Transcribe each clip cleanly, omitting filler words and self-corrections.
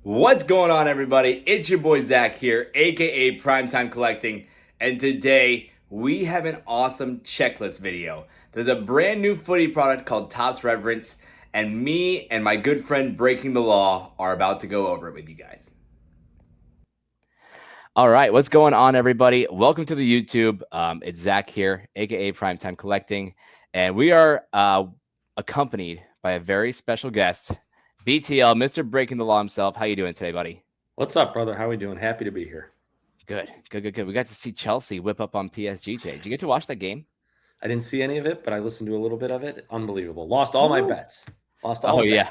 What's going on, everybody? It's your boy Zach here, aka Primetime Collecting, and today we have an awesome checklist video. There's a brand new footy product called Topps Reverence, and me and my good friend Breaking the Law are about to go over it with you guys. All right, what's going on, everybody? Welcome to the YouTube. It's Zach here, aka Primetime Collecting, and we are accompanied by a very special guest, BTL, Mr. Breaking the Law himself. How you doing today, buddy? What's up, brother? How we doing? Happy to be here. Good. We got to see Chelsea whip up on PSG today. Did you get to watch that game? I didn't see any of it, but I listened to a little bit of it. Unbelievable. Lost all my bets. Yeah.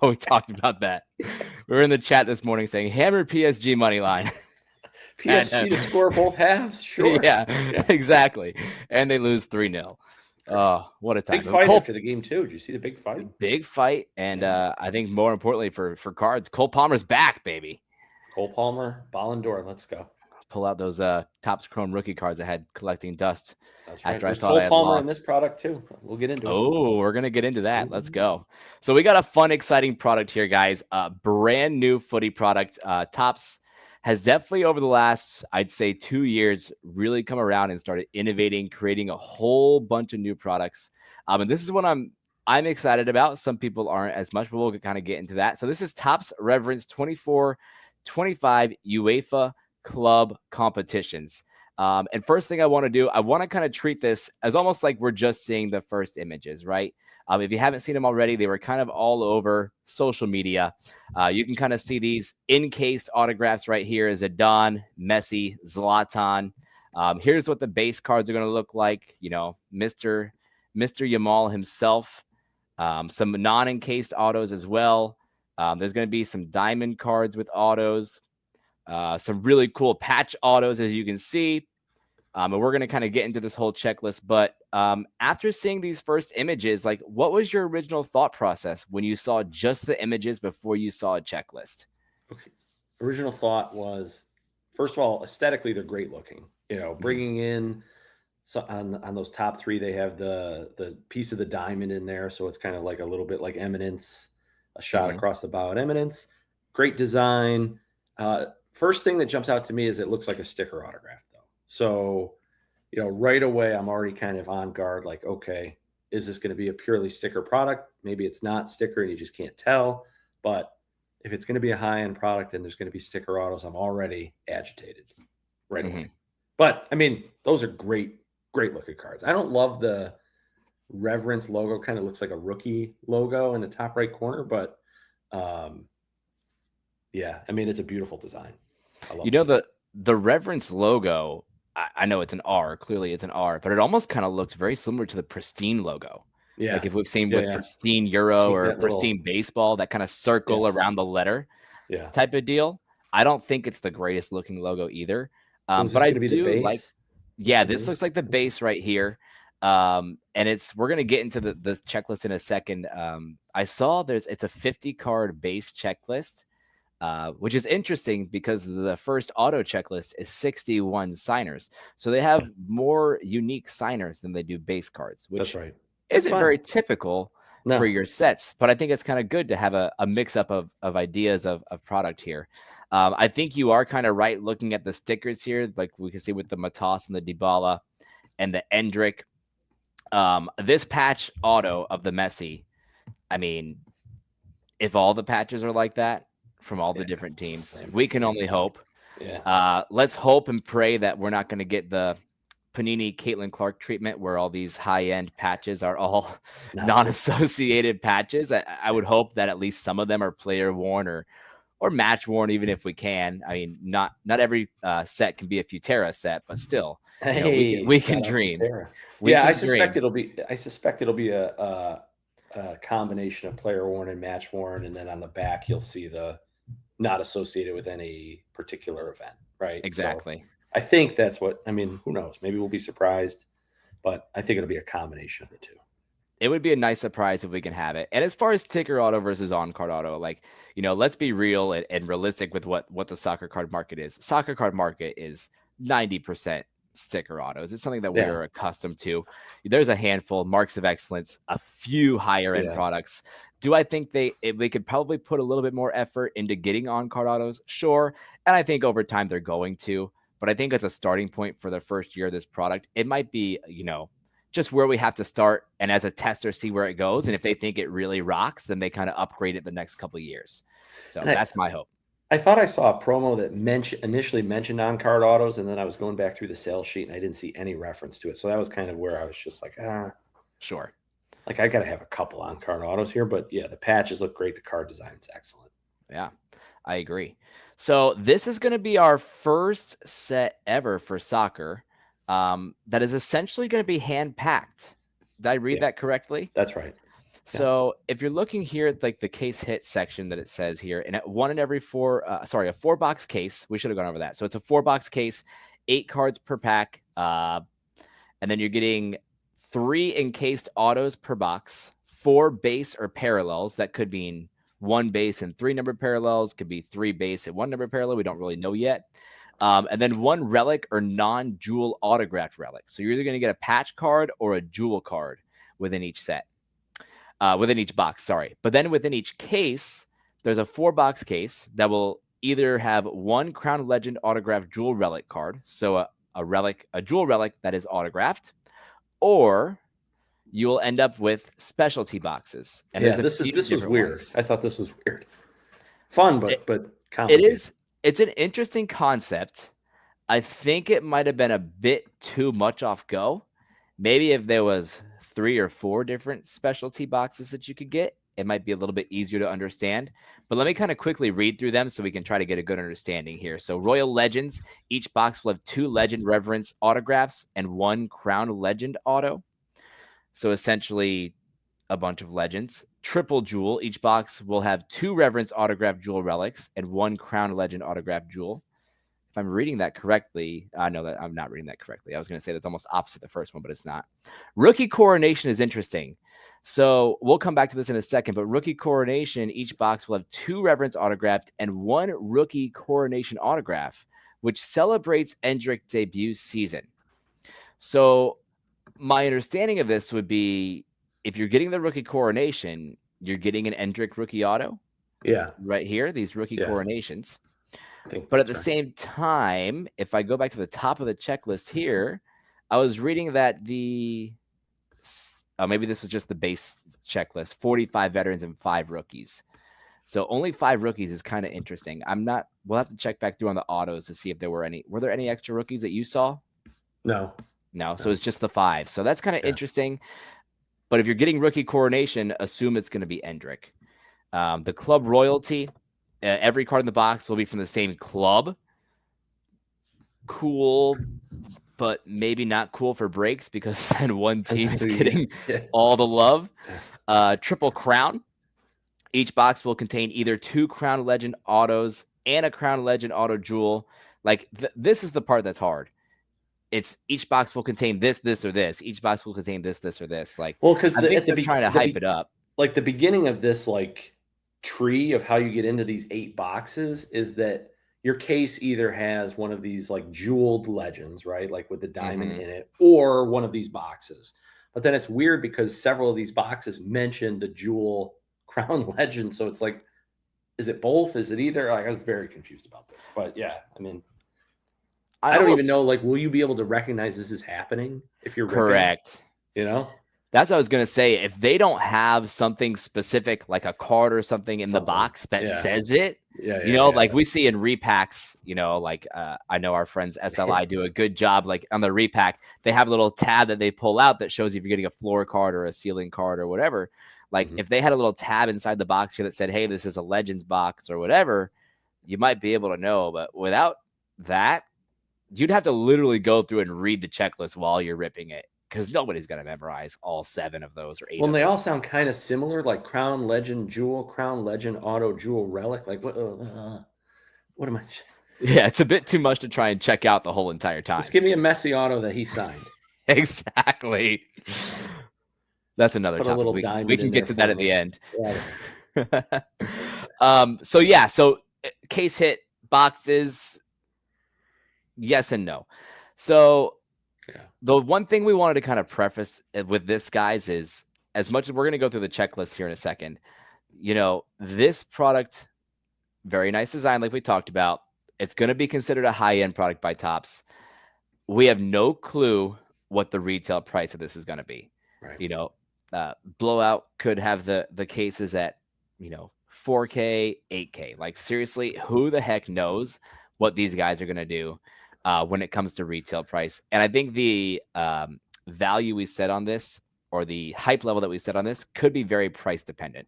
We talked about that. We were in the chat this morning saying, hammer PSG money line. PSG to score both halves? Sure. Yeah, exactly. And they lose 3-0. Oh, what a time. Big fight after the game, too. Did you see the big fight? Big fight. And I think more importantly for cards, Cole Palmer's back, baby. Cole Palmer, Ballon d'Or. Let's go. Pull out those Topps Chrome rookie cards I had collecting dust. That's right. After I thought Cole I had Palmer lost. in this product, too. We'll get into it. Oh, we're going to get into that. Let's go. So we got a fun, exciting product here, guys. Brand new footy product. Topps has definitely over the last, I'd say 2 years, really come around and started innovating, creating a whole bunch of new products. And this is what I'm excited about. Some people aren't as much, but we'll kind of get into that. So this is Topps Reverence 24-25 UEFA Club Competitions. And first thing I want to do, I want to kind of treat this as almost like we're just seeing the first images, right? If you haven't seen them already, they were kind of all over social media. You can kind of see these encased autographs right here: Zidane, Messi, Zlatan. Here's what the base cards are going to look like. You know, Mr. Yamal himself. Some non-encased autos as well. There's going to be some diamond cards with autos. Some really cool patch autos, as you can see. And we're going to kind of get into this whole checklist. But after seeing these first images, like, what was your original thought process when you saw just the images before you saw a checklist? Okay. Original thought was, first of all, aesthetically, they're great looking. You know, bringing in on those top three, they have the piece of the diamond in there. So it's kind of like a little bit like Eminence, a shot across the bow at Eminence. Great design. First thing that jumps out to me is it looks like a sticker autograph, though. So, you know, right away, I'm already kind of on guard, like, okay, is this going to be a purely sticker product? Maybe it's not sticker and you just can't tell. But if it's going to be a high-end product and there's going to be sticker autos, I'm already agitated right away. But, I mean, those are great looking cards. I don't love the Reverence logo. Kind of looks like a rookie logo in the top right corner, but yeah, I mean, it's a beautiful design. You know, the Reverence logo, I know it's an R. Clearly it's an R, but it almost kind of looks very similar to the Pristine logo. Yeah. Like if we've seen with Pristine Euro or Pristine Baseball, that kind of circle around the letter type of deal. I don't think it's the greatest looking logo either. So but I do like, this looks like the base right here. And we're going to get into the checklist in a second. I saw it's a 50 card base checklist. Which is interesting because the first auto checklist is 61 signers. So they have more unique signers than they do base cards, which isn't very typical for your sets. But I think it's kind of good to have a mix-up of ideas of product here. I think you are kind of right looking at the stickers here, like we can see with the Matas and the Dybala and the Endrick. This patch auto of the Messi, I mean, if all the patches are like that, from all the different teams, we can only hope. Let's hope and pray that we're not going to get the Panini Caitlin Clark treatment where all these high-end patches are all non-associated patches. I would hope that at least some of them are player-worn or match-worn, even if we can. I mean, not every set can be a Futera set, but still, we can dream. I suspect it'll be a combination of player-worn and match-worn, and then on the back you'll see the not associated with any particular event, right? Exactly. So I think that's what, I mean, who knows? Maybe we'll be surprised, but I think it'll be a combination of the two. It would be a nice surprise if we can have it. And as far as ticker auto versus on-card auto, like, you know, let's be real and realistic with what the soccer card market is. Soccer card market is 90% sticker autos. It's something that Yeah. we're accustomed to. There's a handful, marks of excellence, a few higher end products. Do I think they could probably put a little bit more effort into getting on card autos? Sure. And I think over time they're going to, but I think as a starting point for the first year of this product, it might be, just where we have to start, and as a tester, see where it goes. And if they think it really rocks, then they kind of upgrade it the next couple of years. So that's my hope. I thought I saw a promo that initially mentioned on-card autos, and then I was going back through the sales sheet and I didn't see any reference to it. So that was kind of where I was just like, sure. Like I got to have a couple on-card autos here, but yeah, the patches look great. The card design's excellent. Yeah, I agree. So this is going to be our first set ever for soccer. That is essentially going to be hand-packed. Did I read that correctly? That's right. So if you're looking here at like the case hit section that it says here, and a 4-box case. We should have gone over that. So it's a 4-box case, 8 cards per pack. And then you're getting 3 encased autos per box, 4 base or parallels. That could mean 1 base and 3 numbered parallels. Could be 3 base and 1 numbered parallel. We don't really know yet. And then 1 relic or non-jewel autographed relic. So you're either going to get a patch card or a jewel card within each set. Within each box, sorry. But then within each case, there's a 4-box case that will either have 1 Crown Legend autographed jewel relic card. So a jewel relic that is autographed, or you will end up with specialty boxes. And this was weird. I thought this was weird. Fun, but complicated. It's an interesting concept. I think it might have been a bit too much off go. Maybe if there was 3 or 4 different specialty boxes that you could get, it might be a little bit easier to understand. But let me kind of quickly read through them so we can try to get a good understanding here. So Royal Legends, each box will have 2 Legend Reverence autographs and 1 Crown Legend auto. So essentially a bunch of legends. Triple Jewel, each box will have 2 Reverence autographed jewel relics and 1 Crown Legend autographed jewel. If I'm reading that correctly, I know that I'm not reading that correctly. I was going to say that's almost opposite the first one, but it's not. Rookie Coronation is interesting. So we'll come back to this in a second, but Rookie Coronation, each box will have 2 Reverence autographed and 1 Rookie Coronation autograph, which celebrates Endrick debut season. So my understanding of this would be, if you're getting the Rookie Coronation, you're getting an Endrick rookie auto. Yeah. Right here, these Rookie Coronations. But at the same time, if I go back to the top of the checklist here, I was reading that maybe this was just the base checklist, 45 veterans and 5 rookies. So only 5 rookies is kind of interesting. We'll have to check back through on the autos to see if there were any extra rookies that you saw? No. So it's just the 5. So that's kind of interesting. But if you're getting Rookie Coronation, assume it's going to be Endrick. The club royalty, every card in the box will be from the same club. Cool, but maybe not cool for breaks, because then one team is getting all the love. Triple Crown. Each box will contain either 2 Crown Legend autos and a Crown Legend auto jewel. Like this is the part that's hard. It's each box will contain this, or this. Each box will contain this, or this. Like, well, because they're trying to hype it up. Like the beginning of this, like tree of how you get into these 8 boxes is that your case either has one of these like jeweled legends, right? Like with the diamond in it, or one of these boxes. But then it's weird because several of these boxes mention the jewel crown legend. So it's like, is it both? Is it either? Like, I was very confused about this, but yeah, I mean, I don't even know, like, will you be able to recognize this is happening if you're correct? That's what I was going to say. If they don't have something specific, like a card or something in the box that says it, like we see in repacks, I know our friends SLI do a good job. Like on the repack, they have a little tab that they pull out that shows if you're getting a floor card or a ceiling card or whatever. Like if they had a little tab inside the box here that said, hey, this is a Legends box or whatever, you might be able to know. But without that, you'd have to literally go through and read the checklist while you're ripping it, because nobody's going to memorize all 7 of those or 8. Well, they all sound kind of similar, like Crown Legend Jewel, Crown Legend Auto Jewel Relic. Like, what am I? Yeah, it's a bit too much to try and check out the whole entire time. Just give me a messy auto that he signed. Exactly. That's another topic. We can get to that at the end. So case hit boxes, yes and no. So Yeah. The one thing we wanted to kind of preface with this, guys, is as much as we're going to go through the checklist here in a second, this product, very nice design, like we talked about. It's going to be considered a high-end product by Topps. We have no clue what the retail price of this is going to be. Right. Blowout could have the cases at 4K, 8K. Like, seriously, who the heck knows what these guys are going to do when it comes to retail price? And I think the value we set on this, or the hype level that we set on this, could be very price dependent.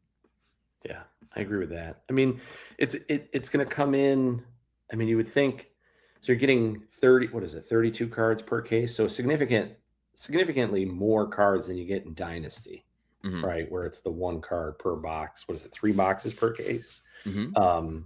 Yeah, I agree with that. I mean, it's going to come in. I mean, you would think. So you're getting 32 cards per case. So significantly more cards than you get in Dynasty, Mhm. right? Where it's the one card per box. What is it? 3 boxes per case. Mhm.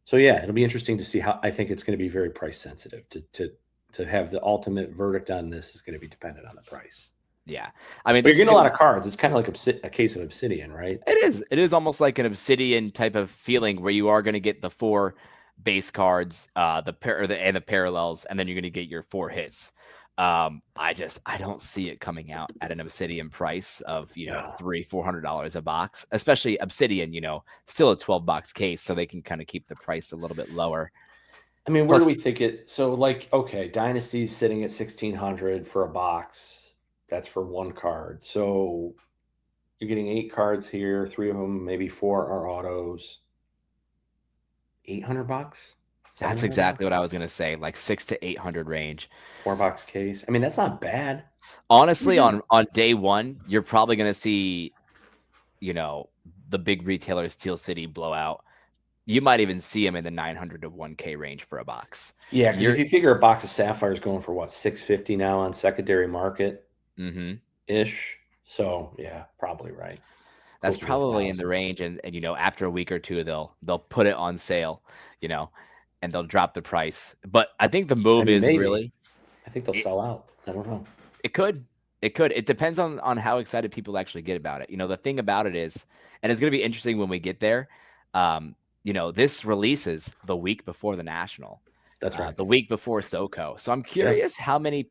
So yeah, it'll be interesting to see how. I think it's going to be very price sensitive. To have the ultimate verdict on this is going to be dependent on the price. Yeah, I mean, But this you're is getting a lot of cards. It's kind of like a case of Obsidian, right? It is. It is almost like an Obsidian type of feeling where you are going to get the 4 base cards, the parallels, and then you're going to get your 4 hits. I don't see it coming out at an Obsidian price of $300-$400 a box, especially Obsidian. Still a 12-box case, so they can kind of keep the price a little bit lower. I mean, where do we think it? So, okay, Dynasty's sitting at 1,600 for a box. That's for 1 card. So you're getting 8 cards here. 3 of them, maybe 4 are autos. $800. That's exactly what I was going to say, like 600 to 800 range. 4-box case. I mean, that's not bad. Honestly, on day one, you're probably going to see, the big retailers, Steel City, Blowout. You might even see them in the 900 to 1K range for a box. Yeah, because if you figure a box of Sapphires going for what, $650 now on secondary market ish. So yeah, probably right. That's probably in the range, and after a week or two, they'll put it on sale, and they'll drop the price. But I think the move is maybe. really. I think they'll sell out. I don't know. It could. It depends on how excited people actually get about it. The thing about it is, and it's going to be interesting when we get there. This releases the week before the National. That's right. The week before SoCo. So I'm curious how many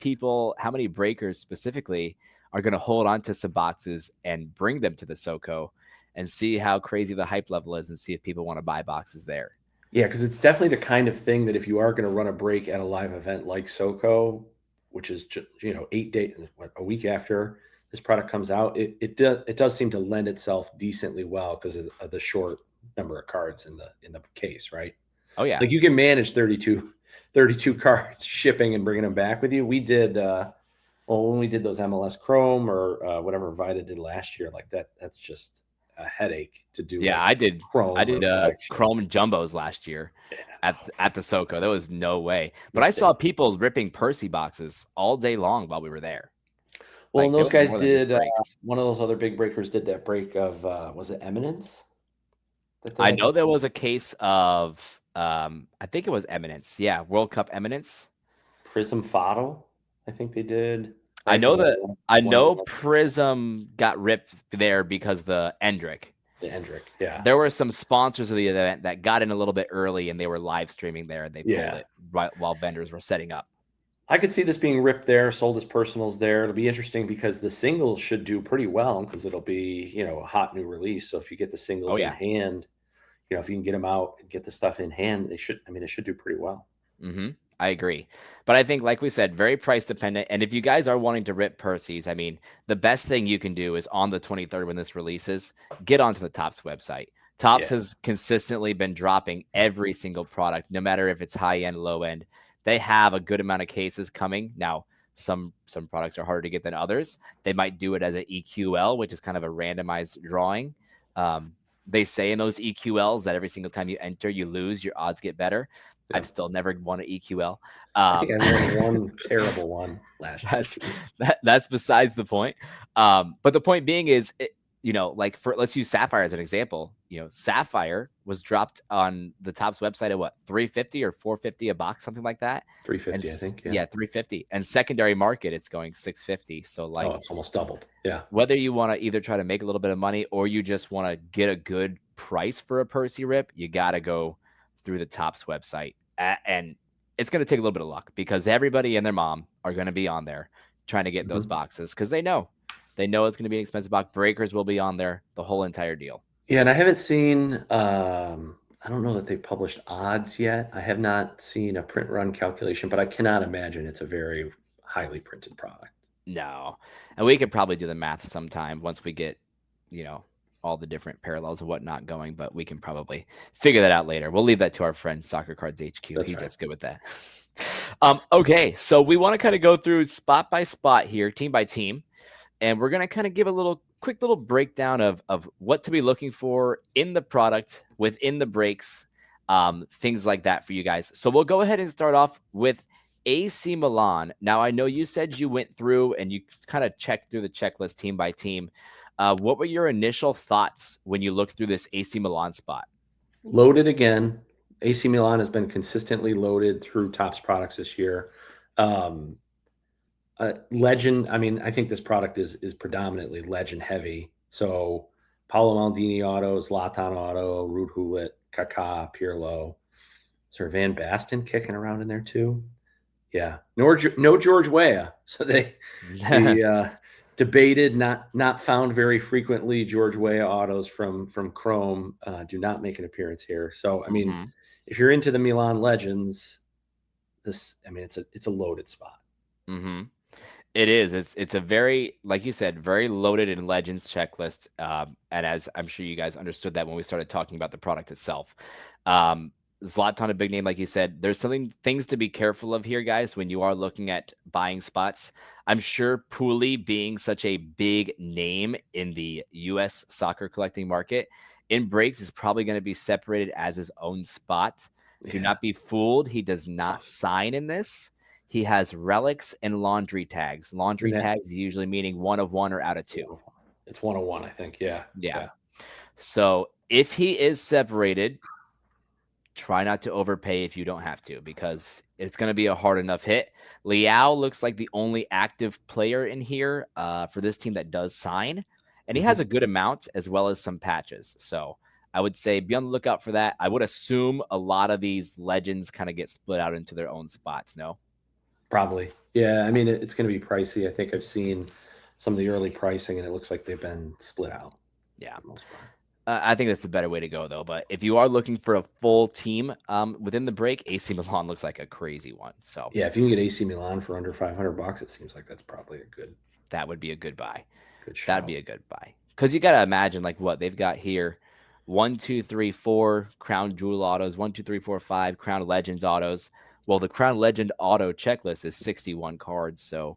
breakers specifically are going to hold on to some boxes and bring them to the SoCo and see how crazy the hype level is and see if people want to buy boxes there. Yeah, because it's definitely the kind of thing that if you are going to run a break at a live event like SoCo, which is 8 days, a week after this product comes out, it does seem to lend itself decently well because of the short number of cards in the case, right? Oh yeah, like you can manage 32 cards shipping and bringing them back with you. We did when we did those MLS Chrome or whatever Vida did last year, like that's just a headache to do. Yeah, like I did Chrome. I did Chrome and Jumbos last year at the SoCo. There was no way. But I saw people ripping Percy boxes all day long while we were there. Well, and those guys did one of those other big breakers did that break of was it Eminence? I know there was a case of I think it was Eminence. Yeah, World Cup Eminence. Prism Fado, I think they did. I know Prism got ripped there because the Endrick. The Endrick, yeah. There were some sponsors of the event that got in a little bit early and they were live streaming there and they pulled it right while vendors were setting up. I could see this being ripped there, sold as personals there. It'll be interesting because the singles should do pretty well because it'll be, a hot new release. So if you get the singles in hand, if you can get them out and get the stuff in hand, it should do pretty well. I agree. But I think, like we said, very price dependent. And if you guys are wanting to rip Percy's, the best thing you can do is on the 23rd when this releases, get onto the Topps website. Topps has consistently been dropping every single product, no matter if it's high end, low end. They have a good amount of cases coming. Now, some products are harder to get than others. They might do it as an EQL, which is kind of a randomized drawing. They say in those EQLs that every single time you enter, you lose, your odds get better. Yeah. I've still never won an EQL. I think I won one terrible one last year. That's besides the point. But the point being is, let's use Sapphire as an example. Sapphire was dropped on the Topps website at what, $350 or $450 a box, something like that. $350, I think. Yeah, $350. And secondary market, it's going $650. So it's almost doubled. Yeah. Whether you want to either try to make a little bit of money or you just want to get a good price for a Percy rip, you got to go through the Topps website. And it's going to take a little bit of luck because everybody and their mom are going to be on there trying to get those boxes because they know it's going to be an expensive box. Breakers will be on there, the whole entire deal. Yeah, and I haven't seen. I don't know that they've published odds yet. I have not seen a print run calculation, but I cannot imagine it's a very highly printed product. No, and we could probably do the math sometime once we get, all the different parallels and whatnot going, but we can probably figure that out later. We'll leave that to our friend Soccer Cards HQ. That's He's right. just good with that. Okay, so we want to kind of go through spot by spot here, team by team, and we're going to kind of give a quick little breakdown of what to be looking for in the product, within the breaks, things like that for you guys. So we'll go ahead and start off with AC Milan. Now, I know you said you went through and you kind of checked through the checklist team by team. What were your initial thoughts when you looked through this AC Milan spot? Loaded again. AC Milan has been consistently loaded through Topps products this year. Legend. I mean, I think this product is predominantly legend heavy. So Paolo Maldini auto, Zlatan auto, Ruud Gullit, Kaká, Pirlo. Is there Van Basten kicking around in there too? Yeah. No George Weah. So they debated, not found very frequently. George Weah autos from Chrome do not make an appearance here. So I mean, if you're into the Milan legends, it's a loaded spot. It is. It's a very, like you said, very loaded in legends checklist. And as I'm sure you guys understood that when we started talking about the product itself. Zlatan, a big name, like you said. There's things to be careful of here, guys, when you are looking at buying spots. I'm sure Pooley, being such a big name in the U.S. soccer collecting market, in breaks is probably going to be separated as his own spot. Yeah. Do not be fooled. He does not sign in this. He has relics and laundry tags. Laundry tags usually meaning 1 of 1 or out of 2. It's 1 of 1, I think. Yeah. So if he is separated, try not to overpay if you don't have to, because it's going to be a hard enough hit. Leao looks like the only active player in here for this team that does sign, and he has a good amount as well as some patches. So I would say be on the lookout for that. I would assume a lot of these legends kind of get split out into their own spots. No? Probably. Yeah. I mean, it's going to be pricey. I think I've seen some of the early pricing, and it looks like they've been split out. Yeah. I think that's the better way to go, though. But if you are looking for a full team within the break, AC Milan looks like a crazy one. So yeah, if you can get AC Milan for under $500, it seems like that's probably that would be a good buy. Good shout. That'd be a good buy, because you got to imagine like what they've got here: 1, 2, 3, 4 Crown Jewel autos, 1, 2, 3, 4, 5 Crown Legends autos. Well, the Crown Legend auto checklist is 61 cards, so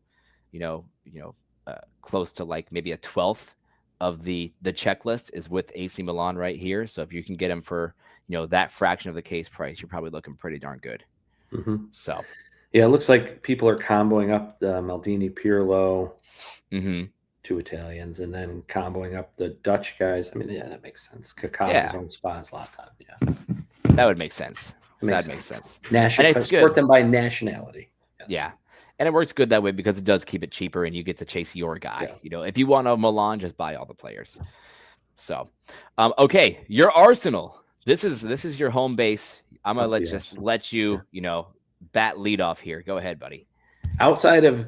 close to like maybe a 12th of the checklist is with AC Milan right here. So if you can get them for that fraction of the case price, you're probably looking pretty darn good. So yeah, it looks like people are comboing up the Maldini, Pirlo, 2 Italians, and then comboing up the Dutch guys. I mean, yeah, that makes sense. Kaká's his own spot, Zlatan. Yeah, that would make sense. That makes sense. Sort them by nationality. Yes. Yeah. And it works good that way because it does keep it cheaper and you get to chase your guy. Yeah. If you want a Milan, just buy all the players. So, okay, your Arsenal. This is your home base. I'm going to let you, bat lead off here. Go ahead, buddy. Outside of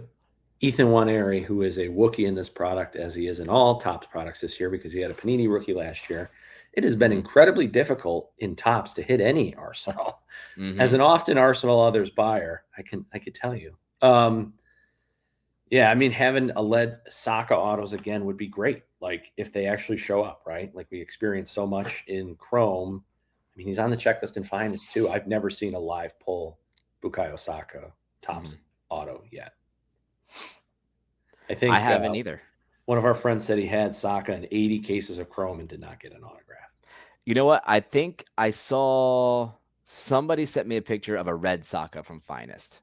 Ethan Nwaneri, who is a Wookiee in this product, as he is in all Topps products this year because he had a Panini rookie last year, it has been incredibly difficult in Topps to hit any Arsenal. As an often Arsenal others buyer, I could tell you. Yeah, I mean, having a lead Saka autos again would be great. Like if they actually show up, right? Like we experienced so much in Chrome. I mean, he's on the checklist in finest too. I've never seen a live pull Bukayo Saka Topps auto yet. I think I haven't either. One of our friends said he had Saka in 80 cases of Chrome and did not get an autograph. You know what? I think I saw somebody sent me a picture of a red Saka from Finest.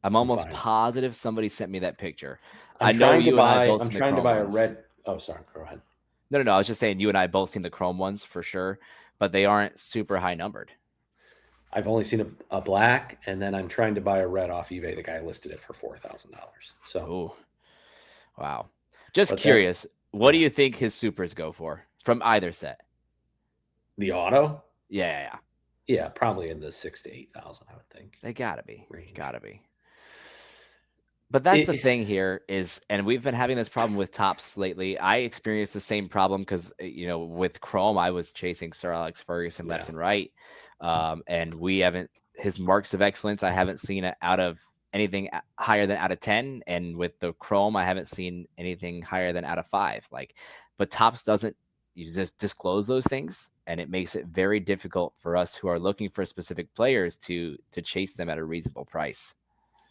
I'm almost positive somebody sent me that picture. I'm trying to buy a red. Oh, sorry. Go ahead. No. I was just saying you and I both seen the Chrome ones for sure, but they aren't super high numbered. I've only seen a black, and then I'm trying to buy a red off eBay. The guy listed it for $4,000. So, wow. Just curious, what do you think his supers go for from either set? The auto? Yeah. Yeah, probably in the 6,000 to 8,000, I would think. They gotta be. Range. Gotta be. But that's the It, thing here is, and we've been having this problem with tops lately. I experienced the same problem because, with Chrome, I was chasing Sir Alex Ferguson left yeah. and right. And we haven't, his marks of excellence, I haven't seen it out of anything higher than out of 10. And with the Chrome, I haven't seen anything higher than out of 5. But tops doesn't, you just disclose those things, and it makes it very difficult for us who are looking for specific players to chase them at a reasonable price.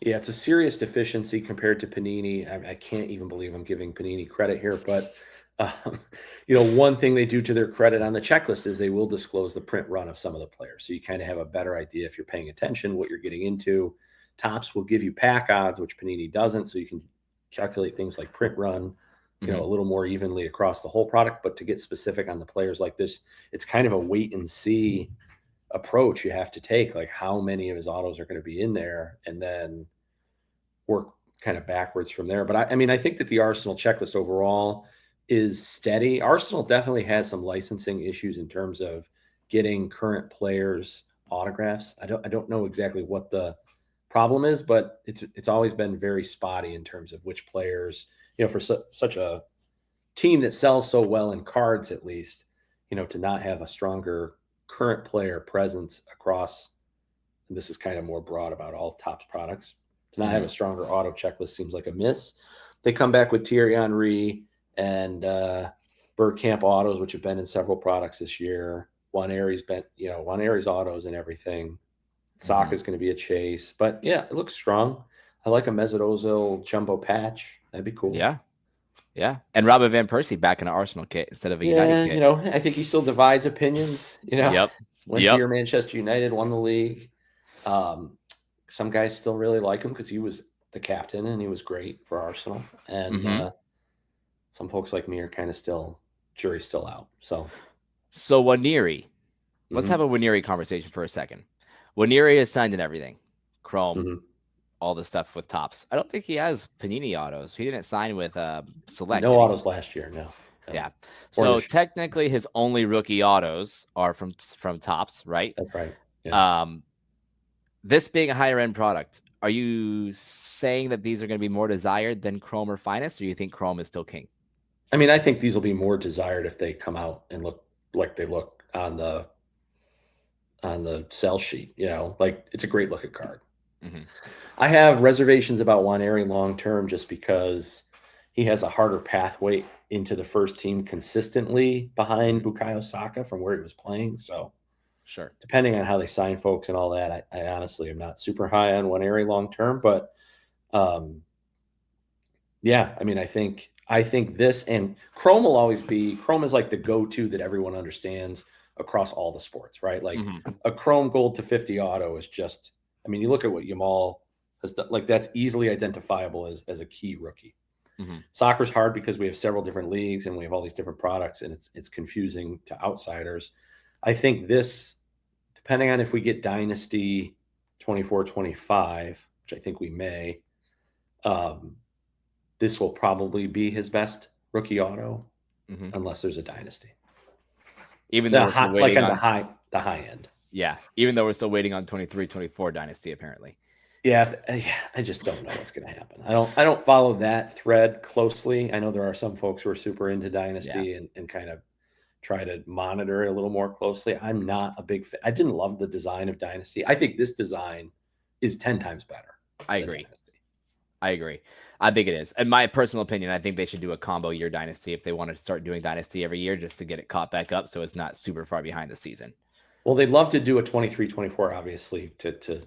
Yeah, it's a serious deficiency compared to Panini. I can't even believe I'm giving Panini credit here, but um, one thing they do to their credit on the checklist is they will disclose the print run of some of the players, so you kind of have a better idea if you're paying attention what you're getting into. Tops will give you pack odds, which Panini doesn't, so you can calculate things like print run, a little more evenly across the whole product. But to get specific on the players like this, it's kind of a wait and see approach you have to take, like how many of his autos are going to be in there, and then work kind of backwards from there. But I think that the Arsenal checklist overall is steady. Arsenal definitely has some licensing issues in terms of getting current players autographs. I don't know exactly what the problem is, but it's always been very spotty in terms of which players, for such a team that sells so well in cards, at least, to not have a stronger current player presence across, and this is kind of more broad about all Topps products, to not have a stronger auto checklist seems like a miss. They come back with Thierry Henry and Bergkamp autos, which have been in several products this year. Juan-Ary's autos and everything. Saka is going to be a chase, but yeah, it looks strong. I like a Mesut Ozil jumbo patch. That'd be cool. Yeah. Yeah. And Robin Van Persie back in an Arsenal kit instead of a United kit. I think he still divides opinions. Yep. Went to your Manchester United, won the league. Some guys still really like him because he was the captain and he was great for Arsenal. And some folks like me are kind of jury's still out. So Waneri, let's have a Waneri conversation for a second. Waneri is signed in everything. Chrome, all the stuff with Topps. I don't think he has Panini autos. He didn't sign with Select. No autos last year, no. Yeah. So technically his only rookie autos are from Topps, right? That's right. Yeah. This being a higher end product, are you saying that these are going to be more desired than Chrome or Finest, or you think Chrome is still king? I mean, I think these will be more desired if they come out and look like they look on the sell sheet. Like it's a great looking card. I have reservations about Juan-Ary long term just because he has a harder pathway into the first team consistently behind Bukayo Saka from where he was playing. So sure, depending on how they sign folks and all that, I honestly am not super high on Juan-Ary long term. But yeah, I mean, I think this, and Chrome will always be, Chrome is like the go-to that everyone understands across all the sports, right? Like a Chrome gold to 50 auto is just, I mean, you look at what Yamal has done, like that's easily identifiable as a key rookie. Soccer's hard because we have several different leagues and we have all these different products, and it's confusing to outsiders. I think this, depending on if we get Dynasty 24-25, which I think we may, this will probably be his best rookie auto, unless there's a Dynasty. Even though we're still waiting on the high end. Yeah, even though we're still waiting on 23-24 Dynasty, apparently. Yeah, I just don't know what's going to happen. I don't follow that thread closely. I know there are some folks who are super into Dynasty and kind of try to monitor it a little more closely. I'm not a big fan. I didn't love the design of Dynasty. I think this design is 10 times better. I agree. I think it is. In my personal opinion, I think they should do a combo year Dynasty if they want to start doing Dynasty every year just to get it caught back up so it's not super far behind the season. Well, they'd love to do a 23-24, obviously, to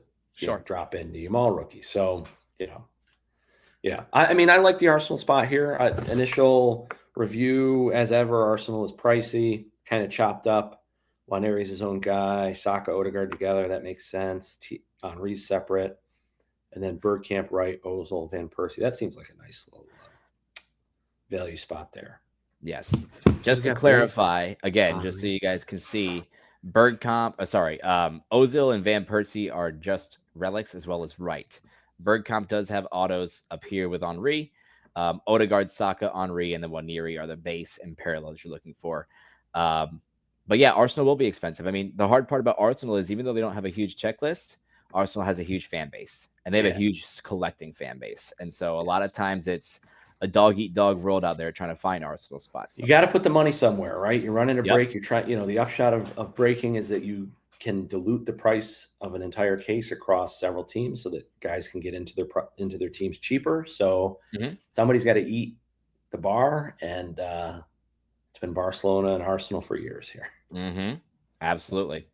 drop in the Yamal rookie. So, yeah. I mean, I like the Arsenal spot here. Initial review, as ever, Arsenal is pricey, kind of chopped up. Juan-Ary's his own guy. Saka, Odegaard together. That makes sense. Henry's separate. And then Bergkamp, Wright, Ozil, Van Persie. That seems like a nice little value spot there. Yes. Just to clarify, again, just so you guys can see, Ozil and Van Persie are just relics as well as Wright. Bergkamp does have autos up here with Henry. Odegaard, Saka, Henry, and then Waneri are the base and parallels you're looking for. But yeah, Arsenal will be expensive. I mean, the hard part about Arsenal is even though they don't have a huge checklist, Arsenal has a huge fan base and they have a Yeah. huge collecting fan base. And so a lot Yes. of times it's a dog eat dog world out there trying to find Arsenal spots You got to sometimes. put the money somewhere, right? You're running a Yep. break. You're trying, the upshot of breaking is that you can dilute the price of an entire case across several teams so that guys can get into their teams cheaper. So Mhm. somebody's got to eat the bar, and it's been Barcelona and Arsenal for years here. Mm-hmm. Absolutely.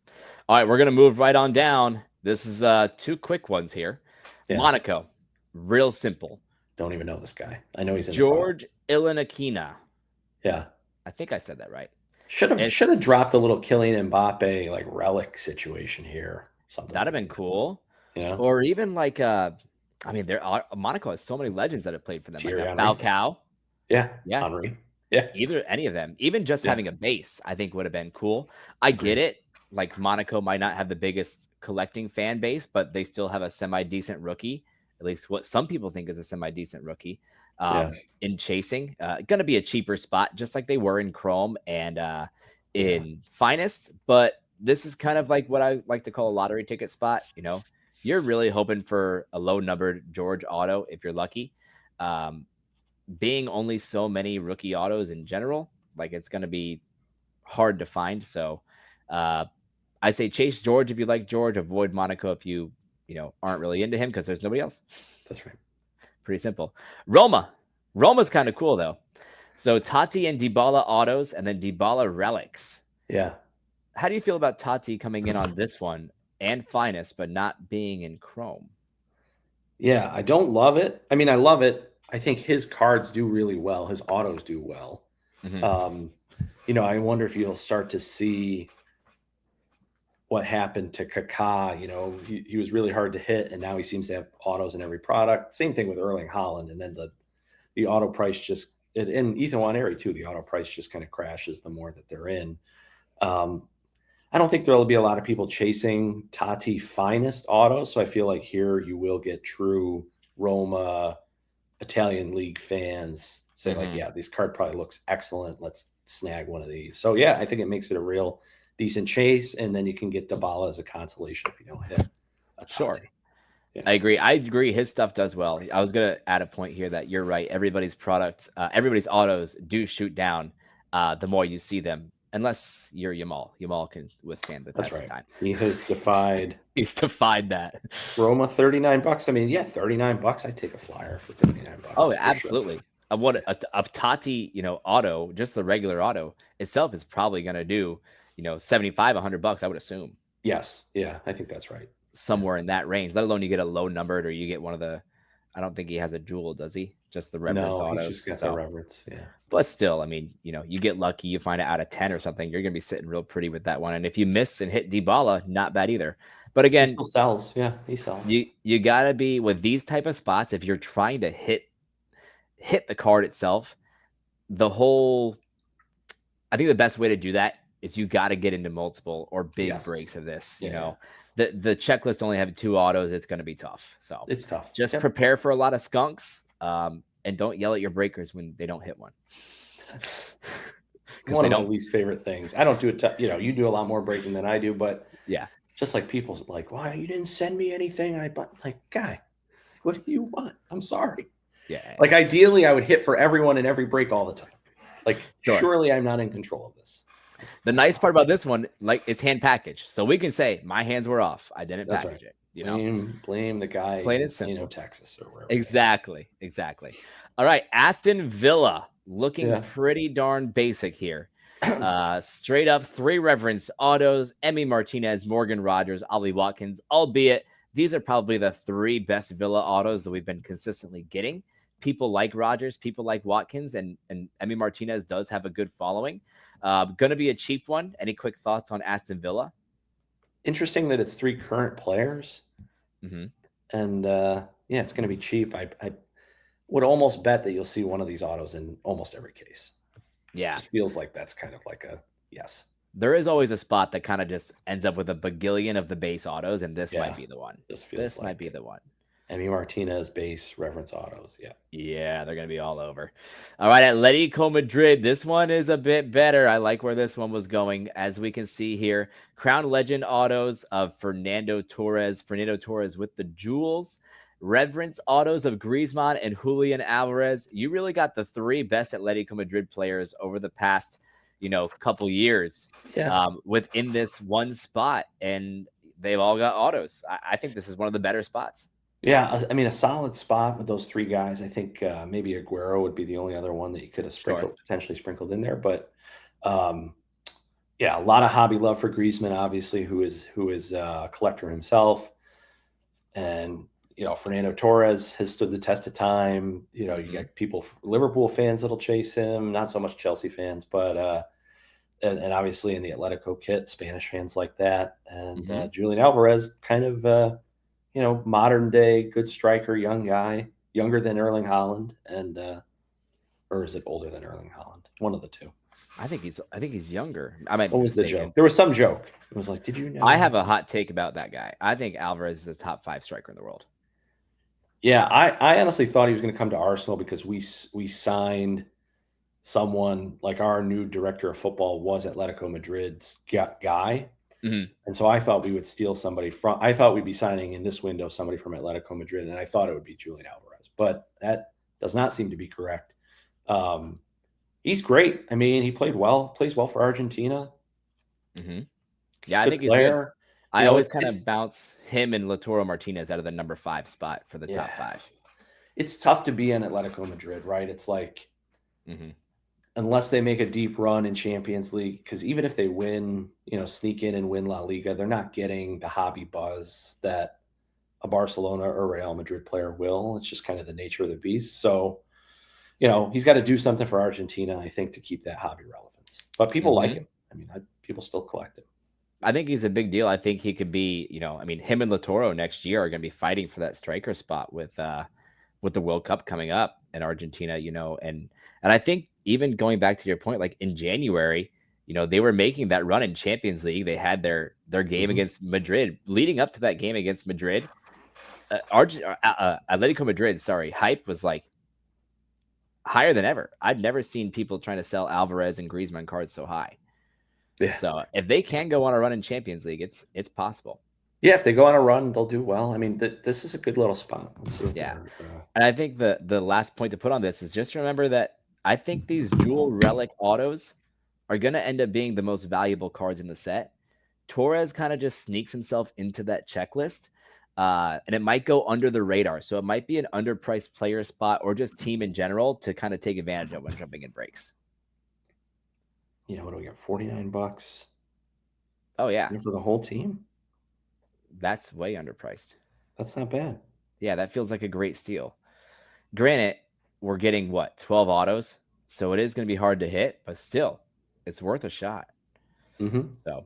All right, we're gonna move right on down. This is two quick ones here. Yeah. Monaco, real simple. Don't even know this guy. I know he's in the product. George Ilinakina. Yeah. I think I said that right. Should have It's dropped a little Kylian Mbappe like relic situation here. Something that'd have like been that. cool. You know, Or even like I mean, there are Monaco has so many legends that have played for them, like Thierry a Henry. Falcao. Yeah. Yeah, Henry. Yeah. either any of them, even just Yeah. having a base, I think would have been cool. I get Agreed. it. Like Monaco might not have the biggest collecting fan base, but they still have a semi-decent rookie, at least what some people think is a semi-decent rookie. Yeah. In chasing, going to be a cheaper spot, just like they were in Chrome and in Finest. But this is kind of like what I like to call a lottery ticket spot. You know, you're really hoping for a low numbered George auto if you're lucky. Being only so many rookie autos in general, like it's going to be hard to find. So I say chase George if you like George. Avoid Monaco if you aren't really into him because there's nobody else. That's right. Pretty simple. Roma's kind of cool though. So Tati and Dybala autos, and then Dybala relics. Yeah. How do you feel about Tati coming in on this one and Finest, but not being in Chrome? Yeah. I don't love it. I mean, I love it. I think his cards do really well. His autos do well. Mhm. I wonder if you'll start to see what happened to Kaká. He was really hard to hit, and now he seems to have autos in every product. Same thing with Erling Haaland, and then the auto price just and Ethan Waneri too. The auto price just kind of crashes the more that they're in. I don't think there'll be a lot of people chasing Tati Finest autos, so I feel like here you will get true Roma Italian league fans say like, yeah, this card probably looks excellent. Let's snag one of these. So yeah, I think it makes it a real decent chase, and then you can get Dybala as a consolation if you don't hit a Tati. Sure. Yeah. I agree. His stuff does well. I was going to add a point here that you're right. Everybody's products, everybody's autos do shoot down the more you see them, unless you're Yamal. Yamal can withstand the test of time. He has defied. He's defied that. Roma, $39. I mean, yeah, $39. I'd take a flyer for $39. Oh, absolutely. Sure. What a Tati, auto, just the regular auto itself is probably going to do, $75, $100. I would assume. Yes. Yeah, I think that's right. Somewhere in that range, let alone you get a low numbered or you get one of the, I don't think he has a jewel, does he? Just the Reverence autos. He's just got the Reverence, yeah. But still, I mean, you get lucky, you find it out of 10 or something, you're going to be sitting real pretty with that one. And if you miss and hit Dybala, not bad either. But again, he still sells. Yeah, he sells. You got to be with these type of spots, if you're trying to hit the card itself, I think the best way to do that is you got to get into multiple or big breaks of this. The checklist only having 2 autos, it's going to be tough. So it's tough. Just prepare for a lot of skunks, and don't yell at your breakers when they don't hit one. One of my least favorite things. I don't do it. You do a lot more breaking than I do, but yeah, just like people's like, why you didn't send me anything? Guy, what do you want? I'm sorry. Yeah. Like ideally, I would hit for everyone in every break all the time. Like surely I'm not in control of this. The nice part about this one, like it's hand packaged, so we can say my hands were off. I didn't package it. Blame the guy. Plain and simple. Texas or wherever. Exactly. All right, Aston Villa looking pretty darn basic here. Straight up 3 Reverence autos: Emi Martinez, Morgan Rogers, Ollie Watkins. Albeit these are probably the 3 best Villa autos that we've been consistently getting. People like Rogers, people like Watkins, and Emi Martinez does have a good following. Going to be a cheap one. Any quick thoughts on Aston Villa? Interesting that it's 3 current players. Mm-hmm. And it's going to be cheap. I would almost bet that you'll see one of these autos in almost every case. Yeah. It just feels like that's kind of like a yes. There is always a spot that kind of just ends up with a bagillion of the base autos, and this might be the one. This might be the one. Emi Martinez base Reverence autos. Yeah. Yeah, they're going to be all over. All right, Atletico Madrid. This one is a bit better. I like where this one was going. As we can see here, Crown Legend autos of Fernando Torres. Fernando Torres with the jewels. Reverence autos of Griezmann and Julian Alvarez. You really got the three best Atletico Madrid players over the past, couple years Yeah. within this one spot. And they've all got autos. I think this is one of the better spots. Yeah, I mean, a solid spot with those three guys. I think maybe Aguero would be the only other one that you could have Sure. potentially sprinkled in there. But yeah, a lot of hobby love for Griezmann, obviously, who is a collector himself, and Fernando Torres has stood the test of time. You got people, Liverpool fans that'll chase him, not so much Chelsea fans, but and obviously in the Atletico kit, Spanish fans like that, and Julian Alvarez, kind of. Modern day good striker, young guy, younger than Erling Haaland, and or is it older than Erling Haaland? One of the two. I think he's younger. I might be What was the mistaken. joke? There was some joke. It was like, did you know? I have a hot take about that guy. I think Alvarez is a top 5 striker in the world. Yeah, I honestly thought he was going to come to Arsenal because we signed someone like our new director of football was Atletico Madrid's guy. And so I thought we would steal somebody I thought we'd be signing in this window somebody from Atletico Madrid, and I thought it would be Julian Alvarez, but that does not seem to be correct. He's great. I mean, he plays well for Argentina. Yeah, I think he's good. I always kind of bounce him and Lautaro Martinez out of the number 5 spot for the top 5. It's tough to be in Atletico Madrid, right? It's like, unless they make a deep run in Champions League, because even if they win, sneak in and win La Liga, they're not getting the hobby buzz that a Barcelona or Real Madrid player will. It's just kind of the nature of the beast. So, he's got to do something for Argentina, I think, to keep that hobby relevance. But people like him. I mean, people still collect him. I think he's a big deal. I think he could be, him and Lautaro next year are going to be fighting for that striker spot with the World Cup coming up in Argentina, and I think even going back to your point, like in January, they were making that run in Champions League. They had their game against Madrid. Leading up to that game against Madrid, Atletico Madrid, hype was like higher than ever. I've never seen people trying to sell Alvarez and Griezmann cards so high. Yeah. So if they can go on a run in Champions League, it's possible. Yeah, if they go on a run, they'll do well. I mean, this is a good little spot. Let's see. Yeah, and I think the last point to put on this is just remember that I think these dual relic autos are going to end up being the most valuable cards in the set. Torres kind of just sneaks himself into that checklist, and it might go under the radar. So it might be an underpriced player spot or just team in general to kind of take advantage of when jumping in breaks. What do we got? $49. Oh yeah, for the whole team. That's way underpriced. That's not bad. Yeah, that feels like a great steal. Granted, we're getting 12 autos, so it is going to be hard to hit, but still, it's worth a shot. So,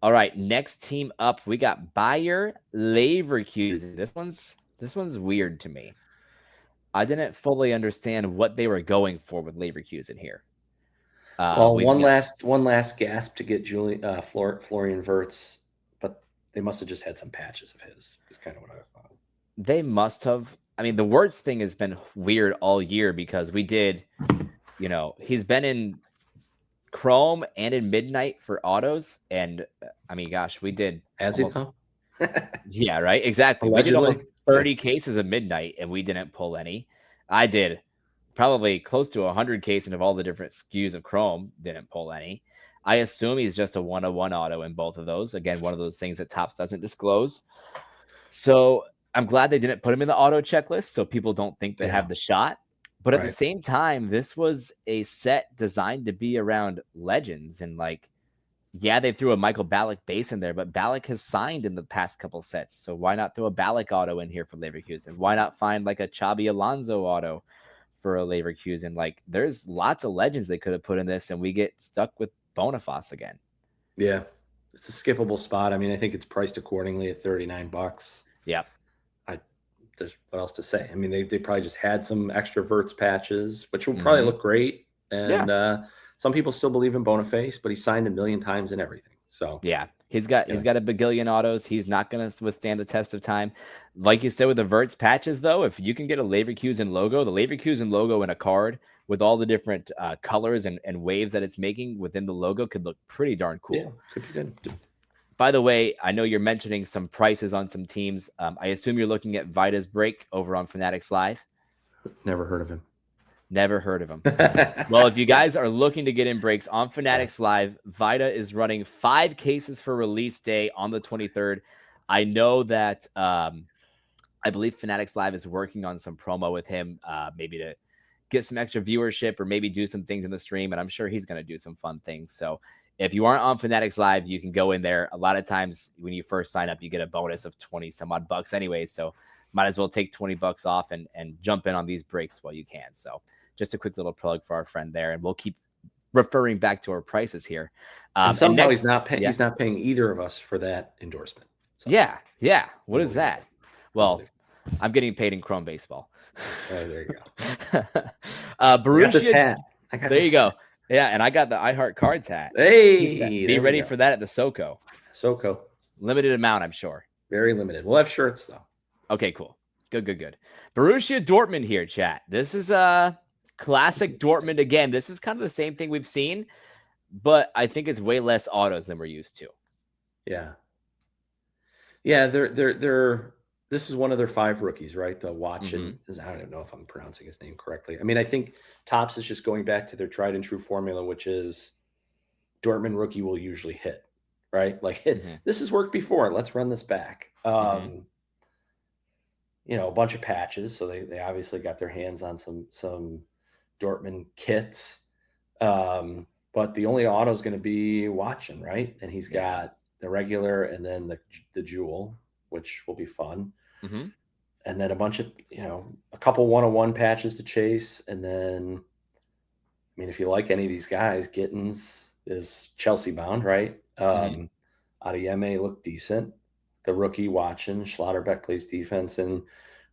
all right, next team up, we got Bayer Leverkusen. This one's weird to me. I didn't fully understand what they were going for with Leverkusen here. Well, one last gasp to get Florian Wirtz, but they must have just had some patches of his. Is kind of what I thought. They must have. I mean, the Wirtz thing has been weird all year because we did, he's been in Chrome and in Midnight for autos, and I mean, gosh, we did. Has he though? Yeah, right. Exactly. Allegedly. We did almost 30 cases of Midnight, and we didn't pull any. I did probably close to 100 cases of all the different SKUs of Chrome, didn't pull any. I assume he's just a 101 auto in both of those. Again, one of those things that Topps doesn't disclose. So I'm glad they didn't put him in the auto checklist so people don't think they have the shot. But at the same time, this was a set designed to be around legends. And they threw a Michael Ballack base in there, but Ballack has signed in the past couple sets. So why not throw a Ballack auto in here for Leverkusen? Why not find a Xabi Alonso auto for a Leverkusen? There's lots of legends they could have put in this, and we get stuck with Boniface again. Yeah, it's a skippable spot. I mean, I think it's priced accordingly at $39. Yeah. There's what else to say? I mean, they probably just had some extra Wirtz patches, which will probably look great. And some people still believe in Boniface, but he signed a million times and everything. So yeah, He's got a bagillion autos. He's not going to withstand the test of time. Like you said with the Verts patches, though, if you can get a Leverkusen logo, the Leverkusen logo in a card with all the different colors and waves that it's making within the logo could look pretty darn cool. Yeah, could be good. By the way, I know you're mentioning some prices on some teams. I assume you're looking at Vida's break over on Fanatics Live. Never heard of him. Never heard of him. Well, if you guys are looking to get in breaks on Fanatics Live, Vida is running 5 cases for release day on the 23rd. I know that I believe Fanatics Live is working on some promo with him, maybe to get some extra viewership or maybe do some things in the stream. And I'm sure he's going to do some fun things. So if you aren't on Fanatics Live, you can go in there. A lot of times when you first sign up, you get a bonus of 20 some odd bucks anyways. So might as well take 20 bucks off and jump in on these breaks while you can. So just a quick little plug for our friend there. And we'll keep referring back to our prices here. And somehow he's not paying. He's not paying either of us for that endorsement. So. Yeah. What is that? Well, I'm getting paid in Chrome Baseball. Oh, there you go. Borussia. I got this hat. There you go. Yeah, and I got the I Heart Cards hat. Hey, be ready for that at the SoCo. Limited amount, I'm sure. Very limited. We'll have shirts though. Okay, cool. Good. Borussia Dortmund here, chat. This is a classic Dortmund again. This is kind of the same thing we've seen, but I think it's way less autos than we're used to. Yeah. They're this is one of their 5 rookies, right? The Watson. I don't even know if I'm pronouncing his name correctly. I mean, I think Topps is just going back to their tried and true formula, which is Dortmund rookie will usually hit, right? Like this has worked before. Let's run this back. You know, a bunch of patches. So they obviously got their hands on some Dortmund kits. But the only auto is going to be Watson, right? And he's got the regular and then the jewel, which will be fun. And then a bunch of, a couple 101 patches to chase. And then, I mean, if you like any of these guys, Gittins is Chelsea bound, right? Adeyemi looked decent. The rookie Watson, Schlotterbeck plays defense, and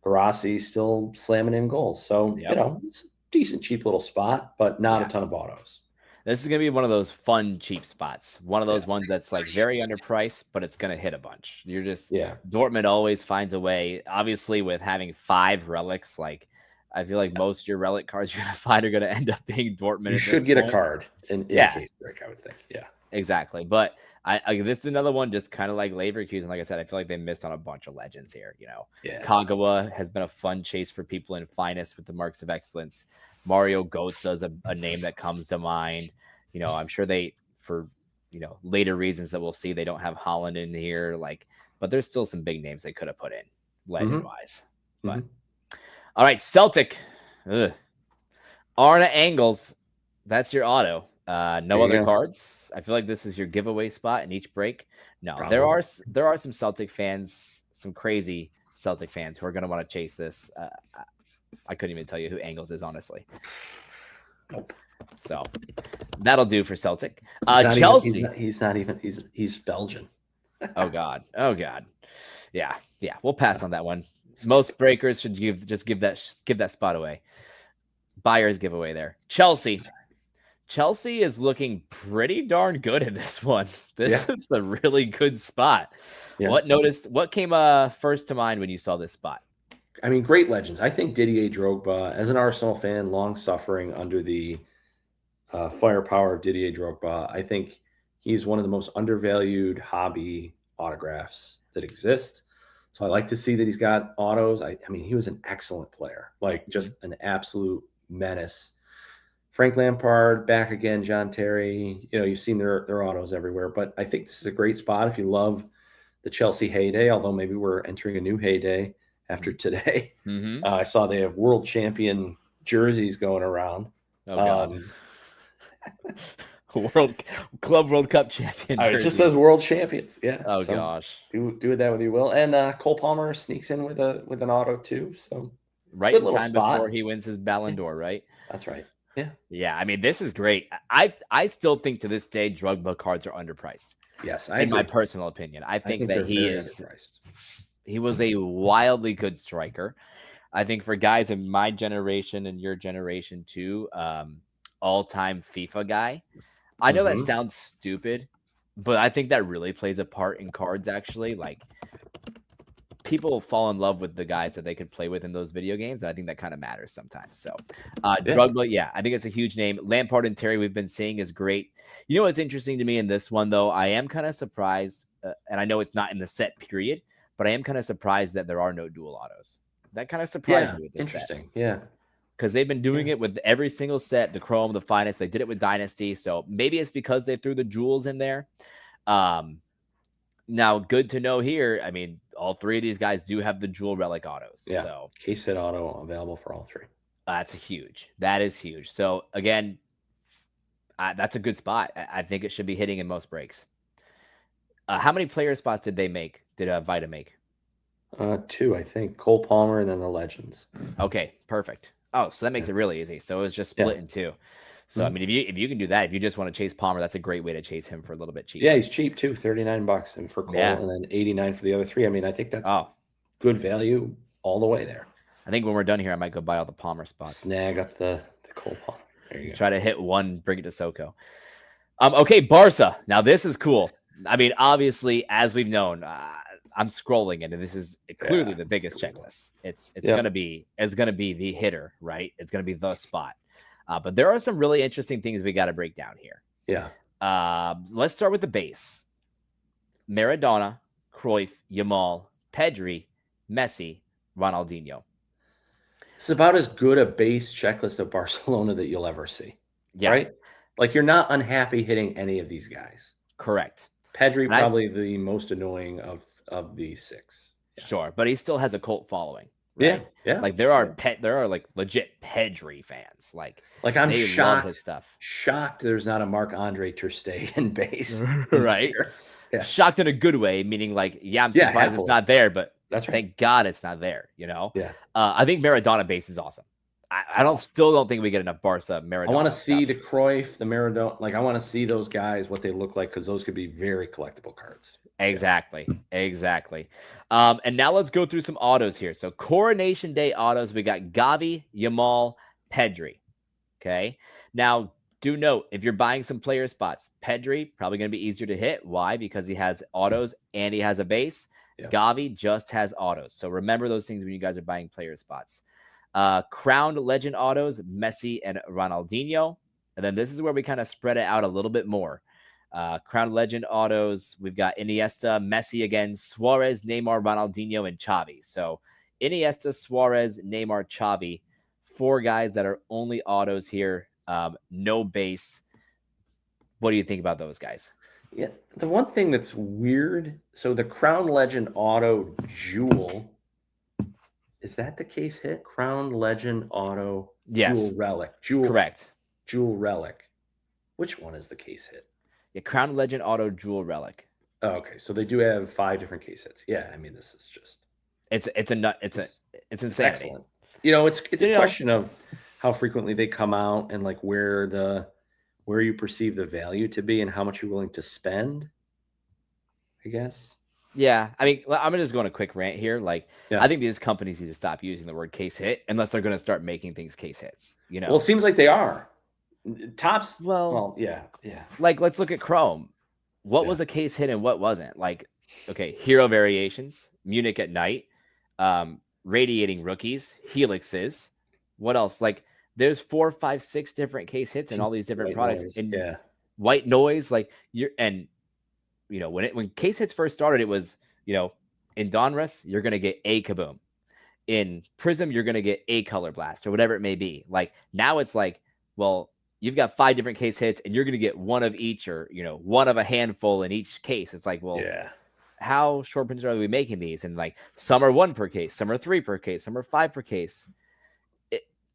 Garassi still slamming in goals. So, it's a decent, cheap little spot, but not a ton of autos. This is going to be one of those fun, cheap spots. One of those ones that's like very underpriced, but it's going to hit a bunch. You're just, Dortmund always finds a way. Obviously, with having 5 relics, like I feel like most of your relic cards you're going to find are going to end up being Dortmund. You should get a card in case break, I would think. Yeah, exactly. But this is another one just kind of like Leverkusen. Like I said, I feel like they missed on a bunch of legends here. Kagawa has been a fun chase for people in Finest with the marks of excellence. Mario Götze is a name that comes to mind. I'm sure they, for later reasons that we'll see, they don't have Holland in here. But there's still some big names they could have put in legend wise. But all right, Celtic. Arna Angles. That's your auto. No other cards. I feel like this is your giveaway spot in each break. No, probably. There are some Celtic fans, some crazy Celtic fans who are going to want to chase this. I couldn't even tell you who Angles is, honestly. Nope. So that'll do for Celtic. Chelsea. He's Belgian. Oh God. Yeah. We'll pass on that one. Most breakers should give that spot away. Buyer's giveaway there. Chelsea is looking pretty darn good in this one. This is a really good spot. Yeah. What came first to mind when you saw this spot? I mean, great legends. I think Didier Drogba, as an Arsenal fan, long suffering under the firepower of Didier Drogba, I think he's one of the most undervalued hobby autographs that exist. So I like to see that he's got autos. I mean, he was an excellent player, like just an absolute menace. Frank Lampard back again, John Terry. You've seen their autos everywhere, but I think this is a great spot if you love the Chelsea heyday. Although maybe we're entering a new heyday after today. I saw they have world champion jerseys going around. Oh God. World Cup champion. It just says world champions. Yeah. Oh gosh. Do with that what you will. And Cole Palmer sneaks in with an auto too. So right in time before he wins his Ballon d'Or, right? That's right. Yeah. I mean, this is great. I still think to this day Drogba cards are underpriced. Yes, in my personal opinion. I think that he is underpriced. He was a wildly good striker. I think for guys in my generation and your generation too, all-time FIFA guy. I know that sounds stupid, But I think that really plays a part in cards, actually. Like, people fall in love with the guys that they could play with in those video games, and I think that kind of matters sometimes. So, Drogba, yeah, I think it's a huge name. Lampard and Terry, we've been seeing, is great. You know what's interesting to me in this one, though? I am kind of surprised, and I know it's not in the set period, but I am kind of surprised that there are no dual autos. That kind of surprised me with this set. Interesting. Yeah. Because they've been doing it with every single set, the Chrome, the Finest. They did it with Dynasty. So maybe it's because they threw the jewels in there. Now, good to know here. I mean, all three of these guys do have the jewel relic autos. Yeah. So case hit auto available for all three. That's huge. That is huge. So again, that's a good spot. I think it should be hitting in most breaks. How many player spots did they make? Did Vita make? 2, I think. Cole Palmer and then the Legends. Okay, perfect. Oh, so that makes it really easy. So it was just split in 2. So I mean, if you can do that, if you just want to chase Palmer, that's a great way to chase him for a little bit cheaper. Yeah, he's cheap too, $39 and for Cole, and then $89 for the other 3. I mean, I think that's good value all the way there. I think when we're done here, I might go buy all the Palmer spots. Snag up the Cole Palmer. There you go. Try to hit one, bring it to Soko. Okay, Barca. Now this is cool. I mean, obviously, as we've known, I'm scrolling and this is clearly the biggest checklist. It's gonna be the hitter, right? It's gonna be the spot. But there are some really interesting things we got to break down here. Yeah. Let's start with the base. Maradona, Cruyff, Yamal, Pedri, Messi, Ronaldinho. It's about as good a base checklist of Barcelona that you'll ever see. Yeah. Right? Like, you're not unhappy hitting any of these guys. Correct. Pedri, probably the most annoying of the 6. Yeah. Sure, but he still has a cult following. Right? Yeah. Like there are like legit Pedri fans. Like I'm they shocked. Love his stuff. Shocked there's not a Marc-Andre ter Stegen base. Right. Yeah. Shocked in a good way, meaning like, I'm surprised it's not there, but that's right. Thank God it's not there, you know? Yeah. I think Maradona base is awesome. I still don't think we get enough Barca Maradona. I want to see the Cruyff, the Maradona. Like, I want to see those guys, what they look like, because those could be very collectible cards. Exactly. And now let's go through some autos here. So Coronation Day autos, we got Gavi, Yamal, Pedri. Okay. Now, do note, if you're buying some player spots, Pedri probably going to be easier to hit. Why? Because he has autos and he has a base. Yeah. Gavi just has autos. So remember those things when you guys are buying player spots. Crowned Legend autos, Messi and Ronaldinho. And then this is where we kind of spread it out a little bit more. Crowned Legend autos, we've got Iniesta, Messi again, Suarez, Neymar, Ronaldinho, and Xavi. So Iniesta, Suarez, Neymar, Xavi, 4 guys that are only autos here, no base. What do you think about those guys? Yeah, the one thing that's weird, so the Crown Legend auto Jewel, is that the case hit? Crown Legend auto Jewel Relic. Correct. Jewel Relic. Which one is the case hit? Yeah, Crown Legend auto Jewel Relic. Oh, okay, so they do have 5 different case hits. Yeah, I mean, this is just it's insanity. Excellent. You know, it's a question of how frequently they come out and like where you perceive the value to be and how much you're willing to spend, I guess. Yeah, I mean, I'm gonna just go on a quick rant here. Like, I think these companies need to stop using the word case hit unless they're going to start making things case hits. You know, well, it seems like they are. Tops. Well, yeah. Like, let's look at Chrome. What was a case hit and what wasn't? Like, okay, Hero Variations, Munich at Night, Radiating Rookies, Helixes. What else? Like, there's 4, 5, 6 different case hits in all these different products. Noise. And White Noise, like when case hits first started, it was, in Donruss, you're gonna get a Kaboom. In Prism, you're gonna get a Color Blast or whatever it may be. Like, now it's like, well, you've got 5 different case hits and you're going to get one of each, or, one of a handful in each case. It's like, well, how short prints are we making these? And like, some are 1 per case, some are 3 per case, some are 5 per case.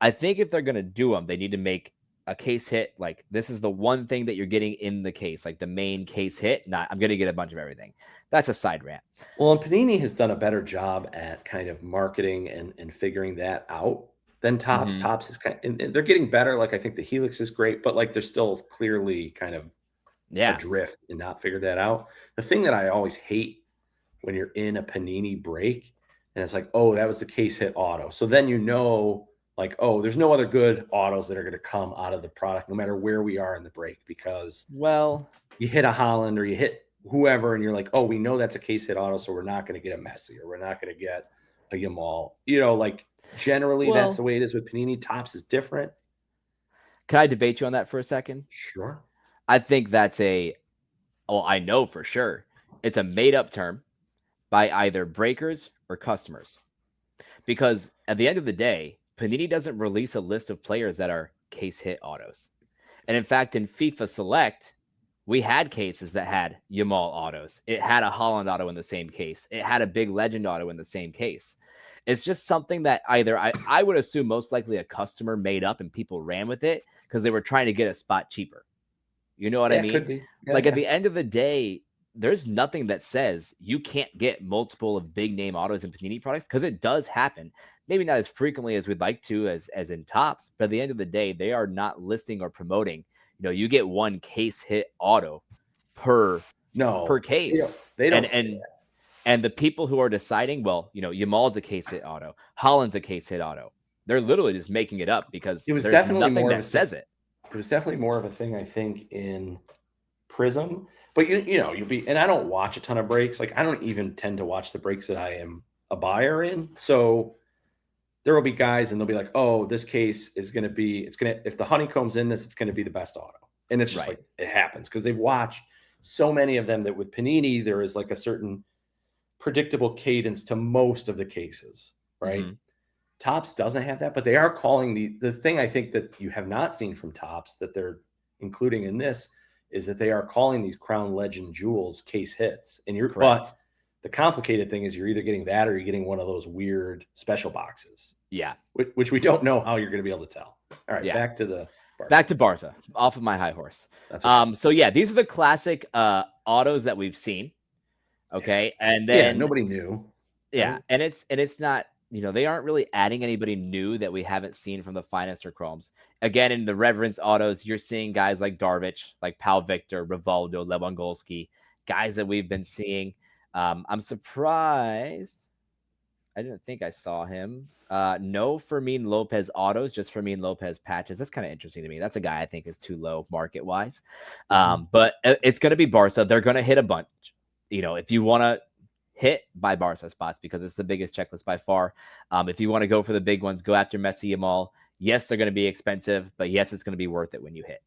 I think if they're going to do them, they need to make a case hit. Like, this is the one thing that you're getting in the case, like the main case hit. Not, I'm going to get a bunch of everything. That's a side rant. Well, and Panini has done a better job at kind of marketing and figuring that out than Tops. Mm-hmm. Tops is kind of, and they're getting better. Like, I think the Helix is great, but like, they're still clearly kind of adrift and not figured that out. The thing that I always hate when you're in a Panini break and it's like, oh, that was the case hit auto. So then, like, oh, there's no other good autos that are going to come out of the product, no matter where we are in the break, because. Well, you hit a Holland or you hit whoever, and you're like, oh, we know that's a case hit auto, so we're not going to get a Messi or we're not going to get a Yamal. Like generally that's the way it is with Panini. Topps is different. Can I debate you on that for a second? Sure. I think that's I know for sure it's a made up term by either breakers or customers. Because at the end of the day, Panini doesn't release a list of players that are case hit autos. And in fact, in FIFA Select, we had cases that had Yamal autos. It had a Holland auto in the same case. It had a big legend auto in the same case. It's just something that either I would assume most likely a customer made up and people ran with it because they were trying to get a spot cheaper. You know what I mean? Could be. Yeah, at the end of the day, there's nothing that says you can't get multiple of big name autos in Panini products because it does happen. Maybe not as frequently as we'd like to as in Topps, but at the end of the day, they are not listing or promoting. You get one case hit auto per case. They don't and the people who are deciding, Yamal's a case hit auto, Holland's a case hit auto. They're literally just making it up because there's definitely nothing that says it. It was definitely more of a thing, I think, in Prism. But you'll be, and I don't watch a ton of breaks. Like I don't even tend to watch the breaks that I am a buyer in. So there will be guys and they'll be like, oh, this case is going to be, if the honeycomb's in this, it's going to be the best auto. And it's just like, it happens because they've watched so many of them that with Panini, there is like a certain predictable cadence to most of the cases, right? Mm-hmm. Topps doesn't have that, but they are calling the thing I think that you have not seen from Topps that they're including in this is that they are calling these Crown Legend jewels case hits. And but the complicated thing is you're either getting that or you're getting one of those weird special boxes. Yeah. Which we don't know how you're going to be able to tell. All right. Yeah. Back to Barca, off of my high horse. So yeah, these are the classic autos that we've seen. Okay. Yeah. And then nobody knew. Yeah. Right? And it's not, they aren't really adding anybody new that we haven't seen from the finest or chromes. Again, in the Reverence autos, you're seeing guys like Darvic, like Pau Victor, Rivaldo, Lewandowski, guys that we've been seeing. I'm surprised. I didn't think I saw him. No Fermin Lopez autos, just Fermin Lopez patches. That's kind of interesting to me. That's a guy I think is too low market-wise. But it's going to be Barca. They're going to hit a bunch. If you want to hit by Barca spots because it's the biggest checklist by far. If you want to go for the big ones, go after Messi, Yamal. Yes, they're going to be expensive, but yes, it's going to be worth it when you hit.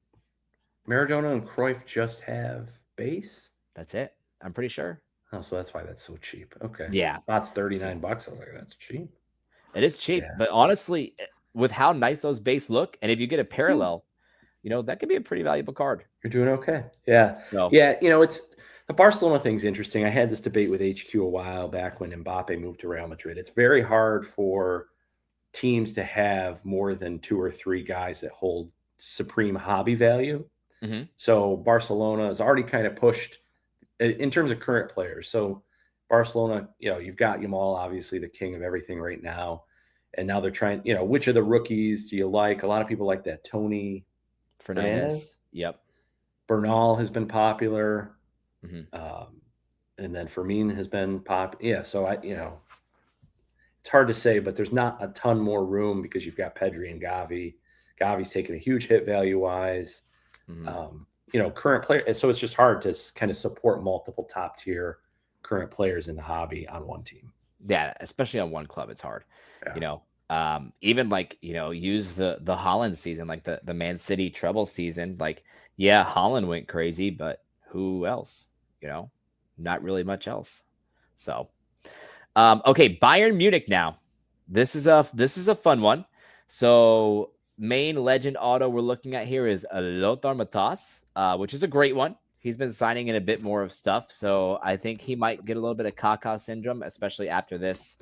Maradona and Cruyff just have base? That's it. I'm pretty sure. Oh, so that's why that's so cheap. Okay. Yeah. That's $39. I was like, that's cheap. It is cheap, but honestly, with how nice those base look, and if you get a parallel, that could be a pretty valuable card. You're doing okay. Yeah. So, yeah. It's the Barcelona thing's interesting. I had this debate with HQ a while back when Mbappe moved to Real Madrid. It's very hard for teams to have more than 2 or 3 guys that hold supreme hobby value. Mm-hmm. So Barcelona has already kind of pushed in terms of current players. So Barcelona, you've got Yamal, obviously the king of everything right now. And now they're trying, which of the rookies do you like? A lot of people like that Tony Fernandez. Yep. Bernal has been popular. Mm-hmm. And then Fermin has been Yeah. So it's hard to say, but there's not a ton more room because you've got Pedri and Gavi. Gavi's taken a huge hit value wise. Mm-hmm. Current player. So it's just hard to kind of support multiple top tier current players in the hobby on one team. Yeah. Especially on one club. It's hard, even like, use the Holland season, like the Man City treble season. Like, yeah, Holland went crazy, but who else? Not really much else. So, okay, Bayern Munich now. This is a fun one. So, main legend auto we're looking at here is Lothar Matthäus, which is a great one. He's been signing in a bit more of stuff, so I think he might get a little bit of Kaká syndrome, especially after this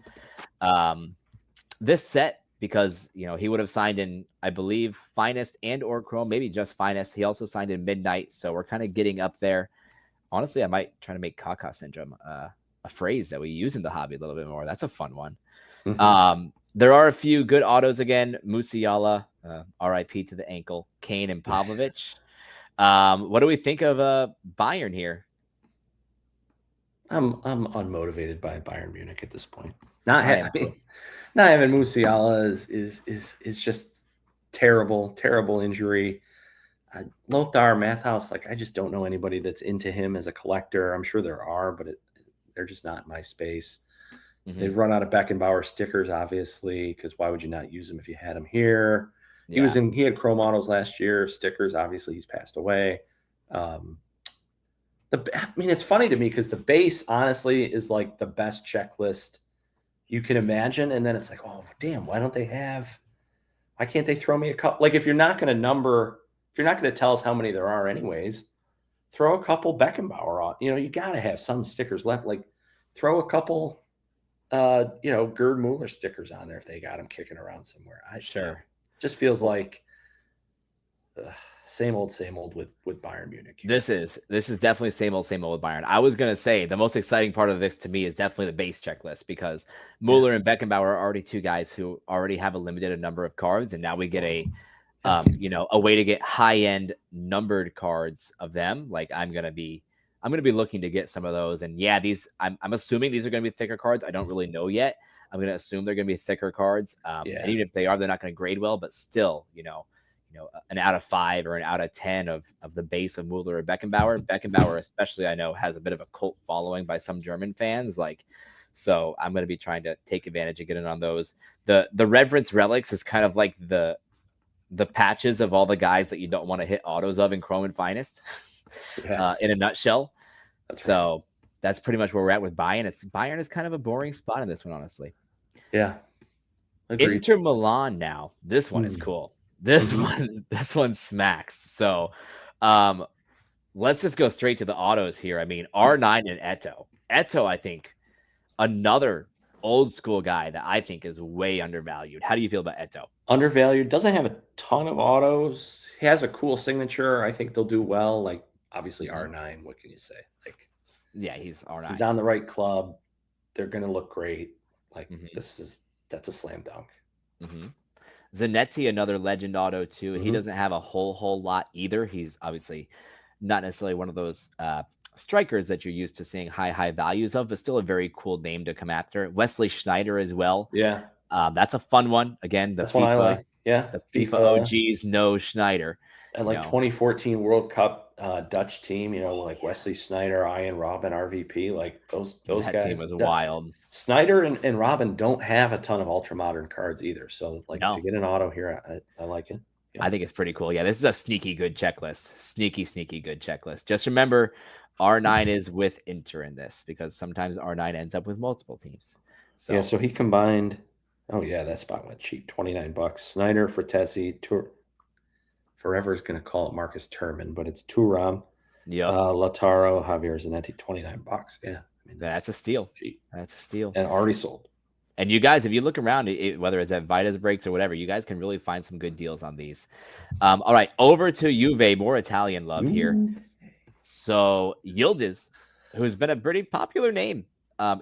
set, because he would have signed in, I believe, Finest and or Chrome, maybe just Finest. He also signed in Midnight, so we're kind of getting up there. Honestly, I might try to make Kaká syndrome a phrase that we use in the hobby a little bit more. That's a fun one. Mm-hmm. There are a few good autos again. Musiala, RIP to the ankle. Kane and Pavlovic. What do we think of Bayern here? I'm unmotivated by Bayern Munich at this point. Not having Musiala is just terrible injury. Lothar Matthaus, like I just don't know anybody that's into him as a collector. I'm sure there are, but they're just not in my space. Mm-hmm. They've run out of Beckenbauer stickers, obviously, because why would you not use them if you had them here? He had chrome autos last year, stickers. Obviously, he's passed away. It's funny to me because the base, honestly, is like the best checklist you can imagine. And then it's like, oh, damn, why can't they throw me a couple? Like, if you're not going to tell us how many there are anyways, throw a couple Beckenbauer on. You got to have some stickers left. Like, throw a couple, Gerd Muller stickers on there if they got them kicking around somewhere. Just feels like same old with Bayern Munich. This is definitely same old with Bayern. I was going to say the most exciting part of this to me is definitely the base checklist, because Muller and Beckenbauer are already two guys who already have a limited number of cards. And now we get a way to get high-end numbered cards of them. Like I'm going to be looking to get some of those. And yeah, I'm assuming these are going to be thicker cards. I don't really know yet. I'm going to assume they're going to be thicker cards. And even if they are, they're not going to grade well, but still, an out of 5 or an out of 10 of the base of Muller or Beckenbauer. Beckenbauer, especially, I know, has a bit of a cult following by some German fans. So I'm going to be trying to take advantage of getting on those. The Reverence relics is kind of like the patches of all the guys that you don't want to hit autos of in Chrome and Finest, in a nutshell. That's pretty much where we're at with Bayern. Bayern is kind of a boring spot in this one, honestly. Yeah. Agreed. Inter Milan now. This one is cool. This one smacks. So let's just go straight to the autos here. I mean, R9 and Eto'o. Eto'o, I think, another old school guy that I think is way undervalued. How do you feel about Eto'o? Undervalued. Doesn't have a ton of autos. He has a cool signature. I think they'll do well. Like, obviously, R9. What can you say? Like, yeah, he's R9. He's on the right club. They're going to look great. Like, that's a slam dunk. Zanetti, another legend auto too. He doesn't have a whole lot either. He's obviously not necessarily one of those strikers that you're used to seeing high values of, but still a very cool name to come after. Wesley Schneider as well. Yeah. That's a fun one. Again, that's one I like. Yeah. The FIFA OGs know Schneider. And 2014 World Cup Dutch team, like Wesley Sneijder, Ian Robben, RVP, like those that guys. Team was wild. Sneijder and Robben don't have a ton of ultra modern cards either. So to get an auto here, I like it. Yeah. I think it's pretty cool. Yeah, this is a sneaky good checklist. Sneaky good checklist. Just remember, R9 is with Inter in this, because sometimes R9 ends up with multiple teams. So he combined. Oh yeah, that spot went cheap. $29. Sneijder, Fratesi, Forever is going to call it Marcus Turman, but it's Thuram. Yep. Lautaro, Javier Zanetti, $29. Yeah. That's a steal. Cheap. That's a steal. And already sold. And you guys, if you look around, whether it's at Vitas Breaks or whatever, you guys can really find some good deals on these. All right, over to Juve, more Italian love here. So Yildiz, who's been a pretty popular name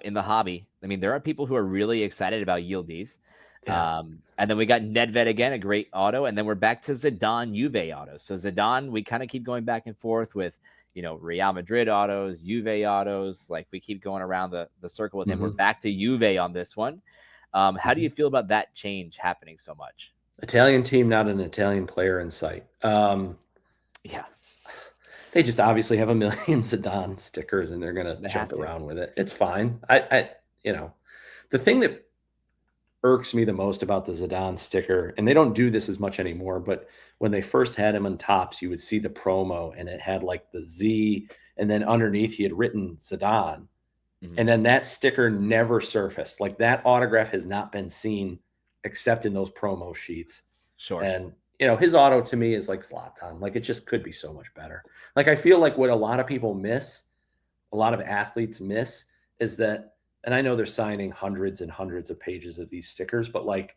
in the hobby. I mean, there are people who are really excited about Yildiz. Yeah. And then we got Nedved again, a great auto. And then we're back to Zidane Juve autos. So Zidane, we kind of keep going back and forth with, Real Madrid autos, Juve autos. Like we keep going around the circle with him. We're back to Juve on this one. How do you feel about that change happening so much? Italian team, not an Italian player in sight. Yeah. They just obviously have a million Zidane stickers and they're going to jump around with it. It's fine. The thing that irks me the most about the Zidane sticker, and they don't do this as much anymore, but when they first had him on tops, you would see the promo and it had like the Z, and then underneath he had written Zidane. And then that sticker never surfaced. Like that autograph has not been seen except in those promo sheets. Sure. And his auto to me is like Zlatan. Like it just could be so much better. Like I feel like what a lot of people miss, a lot of athletes miss, is that, and I know they're signing hundreds and hundreds of pages of these stickers, but like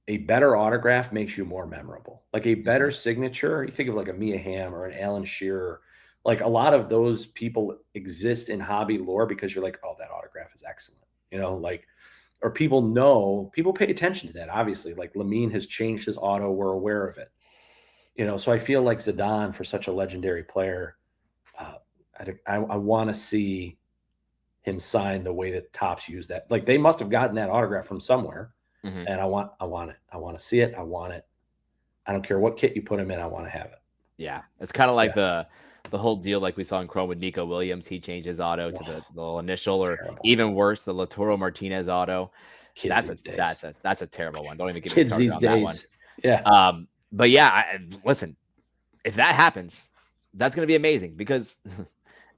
a better autograph makes you more memorable. Like a better signature, you think of like a Mia Hamm or an Alan Shearer, like a lot of those people exist in hobby lore because you're like, oh, that autograph is excellent. Or people pay attention to that. Obviously, like Lamine has changed his auto. We're aware of it. So I feel like Zidane, for such a legendary player, I want to see him sign the way that Topps use that. Like they must have gotten that autograph from somewhere, and I want it. I want to see it. I want it. I don't care what kit you put him in. I want to have it. Yeah, it's kind of like the whole deal like we saw in Chrome with Nico Williams. He changed his auto to the little initial, or Terrible. even worse, the Latoro Martinez auto. Kids That's a terrible one. Don't even get me Kids started these on days. that one. Yeah. But yeah, listen, if that happens, that's going to be amazing, because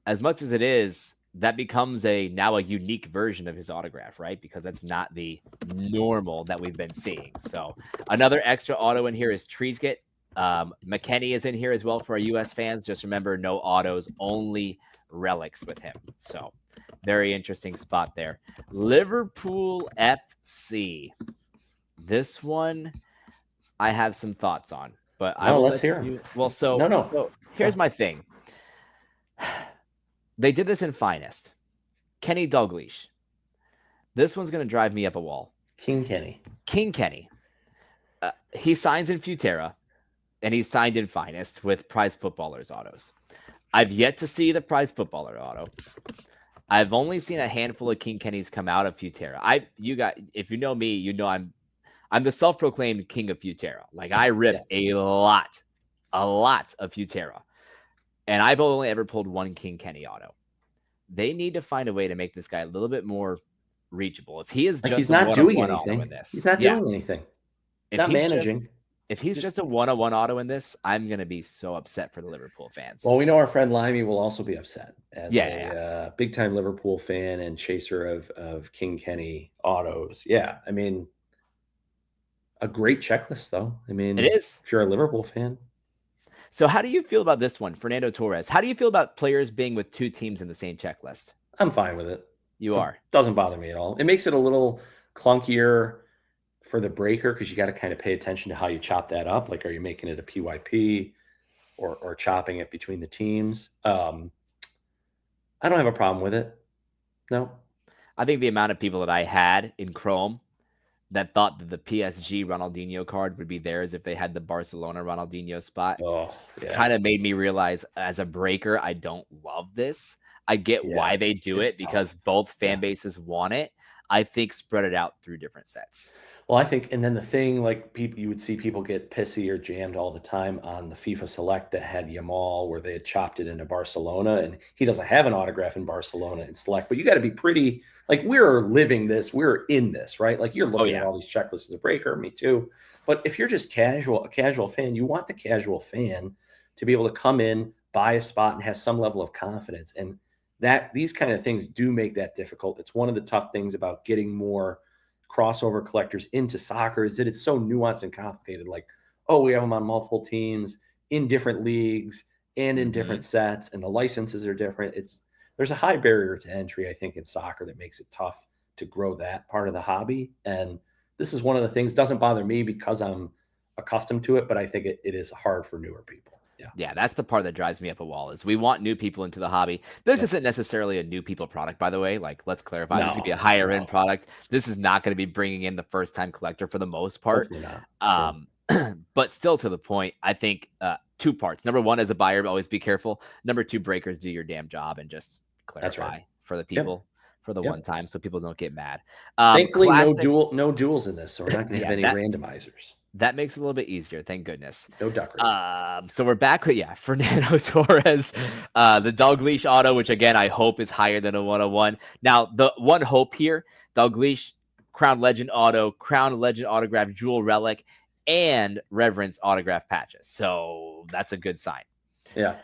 as much as it is, that becomes now a unique version of his autograph, right? Because that's not the normal that we've been seeing. So another extra auto in here is Treesgate. McKennie is in here as well for our US fans. Just remember, no autos, only relics with him. So very interesting spot there. Liverpool FC. This one I have some thoughts on, but I will let's hear them. Well, so here's my thing. They did this in Finest. Kenny Dalglish. This one's going to drive me up a wall. King Kenny. He signs in Futera, and he's signed in Finest with Prize Footballers autos. I've yet to see the Prize Footballer auto. I've only seen a handful of King Kennys come out of Futera. If you know me, you know I'm the self-proclaimed king of Futera. Like, I rip a lot of Futera. And I've only ever pulled one King Kenny auto. They need to find a way to make this guy a little bit more reachable. If he is just he's not doing anything. He's not doing anything. He's not managing. If he's just a 101 auto in this, I'm going to be so upset for the Liverpool fans. Well, we know our friend Limey will also be upset as a big-time Liverpool fan and chaser of King Kenny autos. Yeah, I mean, a great checklist, though. I mean, it is. If you're a Liverpool fan. So how do you feel about this one, Fernando Torres? How do you feel about players being with two teams in the same checklist? I'm fine with it. You are. Doesn't bother me at all. It makes it a little clunkier for the breaker, because you got to kind of pay attention to how you chop that up. Like, are you making it a PYP or chopping it between the teams? I don't have a problem with it. No. I think the amount of people that I had in Chrome that thought that the PSG Ronaldinho card would be theirs if they had the Barcelona Ronaldinho spot kind of made me realize, as a breaker, I don't love this. I get why they do it, because both fan bases want it. I think spread it out through different sets. Well, I think, and then the thing, like, you would see people get pissy or jammed all the time on the FIFA Select that had Yamal, where they had chopped it into Barcelona, and he doesn't have an autograph in Barcelona in Select. But you got to be pretty, like, we're living this, we're in this, right? Like, you're looking at all these checklists as a breaker, me too. But if you're just a casual fan, you want the casual fan to be able to come in, buy a spot, and have some level of confidence. And these kind of things do make that difficult. It's one of the tough things about getting more crossover collectors into soccer, is that it's so nuanced and complicated. Like, we have them on multiple teams in different leagues and in different sets, and the licenses are different. There's a high barrier to entry, I think, in soccer that makes it tough to grow that part of the hobby. And this is one of the things. Doesn't bother me because I'm accustomed to it, but I think it is hard for newer people. Yeah, that's the part that drives me up a wall, is we want new people into the hobby. This isn't necessarily a new people product, by the way. Like, let's clarify. This is going to be a higher end product. This is not going to be bringing in the first time collector for the most part. But still, to the point, I think 2 parts. Number one, as a buyer, always be careful. Number 2, breakers, do your damn job and just clarify for the people for the one time, so people don't get mad. Thankfully, no duels in this, so we're not going to have any randomizers. That makes it a little bit easier. Thank goodness. No duckers. So we're back with, Fernando Torres, the Dalglish auto, which again, I hope is higher than a 101. Now, the one hope here, Dalglish, Crown Legend auto, Crown Legend autograph, Jewel Relic, and Reverence autograph patches. So that's a good sign. Yeah.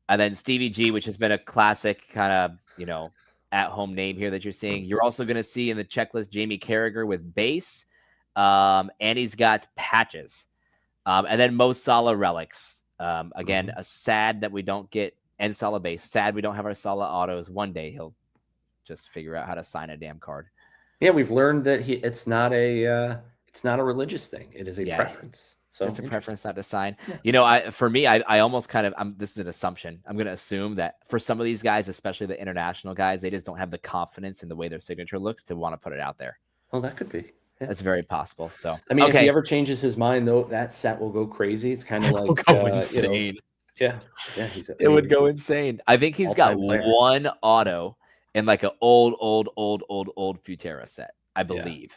And then Stevie G, which has been a classic kind of, at-home name here that you're seeing. You're also going to see in the checklist Jamie Carragher with base. And he's got patches. And then Mo Salah relics. Again, a sad that we don't get and Salah base. Sad we don't have our Salah autos. One day he'll just figure out how to sign a damn card. Yeah, we've learned that it's not a religious thing. It is a preference. So just a preference not to sign. Yeah. For me, I almost kind of, this is an assumption. I'm going to assume that for some of these guys, especially the international guys, they just don't have the confidence in the way their signature looks to want to put it out there. Well, that could be. Yeah. That's very possible. So, I mean, if he ever changes his mind, though, that set will go crazy. It's kind of like go insane. It would go insane. I think he's got one auto in like an old Futera set, I believe.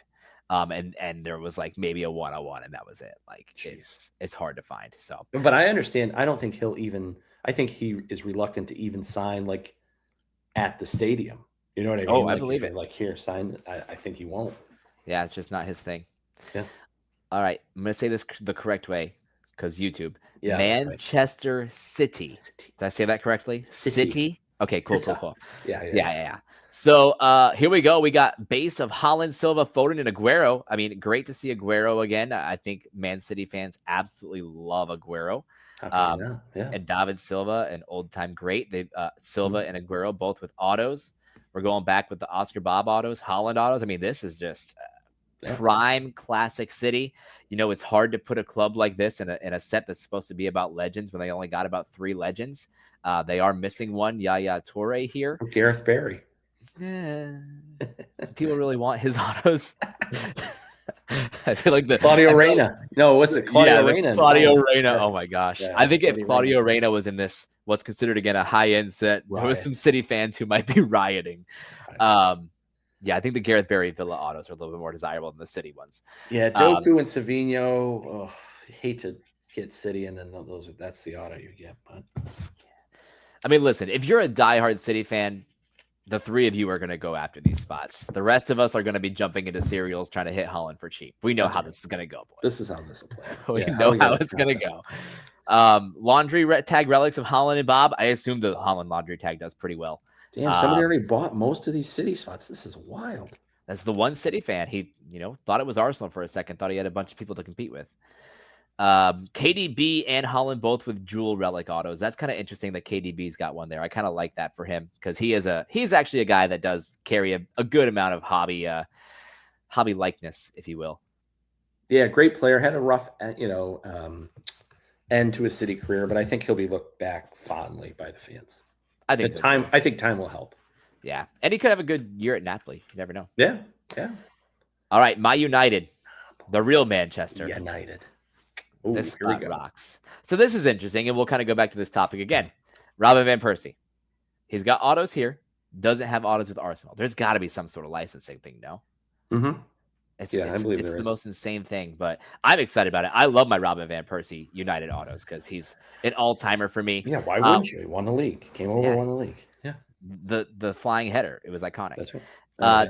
And there was like maybe a 101, and that was it. Like it's hard to find. So, but I understand. I don't think he'll even. I think he is reluctant to even sign like at the stadium. You know what I mean? I Like if believe you're it. like here, sign. I think he won't. Yeah, it's just not his thing. Yeah. All right, I'm gonna say this the correct way because YouTube. Yeah, that's right. Manchester City. Did I say that correctly? City. Okay, cool. Yeah. So here we go. We got base of Haaland, Silva, Foden, and Aguero. I mean, great to see Aguero again. I think Man City fans absolutely love Aguero. Yeah. And David Silva, an old time great. They Silva and Aguero both with autos. We're going back with the Oscar Bob autos, Haaland autos. I mean, this is just prime classic City. You know, it's hard to put a club like this in a set that's supposed to be about legends when they only got about 3 legends. They are missing one, Yaya Toure here. Gareth Barry. People really want his autos. I feel like Claudio Reyna. No, what's it? Claudio Reyna. Claudio Reyna. Oh my gosh. Yeah, I think if Claudio Reyna was in this, what's considered again a high-end set, there was some City fans who might be rioting. Yeah, I think the Gareth Barry Villa autos are a little bit more desirable than the City ones. Yeah, Doku and Savinho. Oh, I hate to get City, and then that's the auto you get. But I mean, listen, if you're a diehard City fan, the 3 of you are going to go after these spots. The rest of us are going to be jumping into cereals trying to hit Haaland for cheap. We know how this is going to go, boys. This is how this will play. We know how it's going to go. Laundry tag relics of Haaland and Bob. I assume the Haaland laundry tag does pretty well. Damn, somebody already bought most of these City spots. This is wild. That's the one City fan. He, thought it was Arsenal for a second. Thought he had a bunch of people to compete with. KDB and Haaland both with jewel relic autos. That's kind of interesting that KDB's got one there. I kind of like that for him because he's actually a guy that does carry a good amount of hobby likeness, if you will. Yeah, great player. Had a rough, end to his City career, but I think he'll be looked back fondly by the fans. I think time will help. Yeah, and he could have a good year at Napoli. You never know. Yeah. All right, my United, the real Manchester United. Ooh, this spot rocks. So this is interesting, and we'll kind of go back to this topic again. Robin van Persie. He's got autos here. Doesn't have autos with Arsenal. There's got to be some sort of licensing thing, no? Mm-hmm. I believe it's the most insane thing, but I'm excited about it. I love my Robin van Persie United autos because he's an all-timer for me. Yeah, why wouldn't you? He won the league. Came over, won the league. Yeah. The flying header. It was iconic. That's right.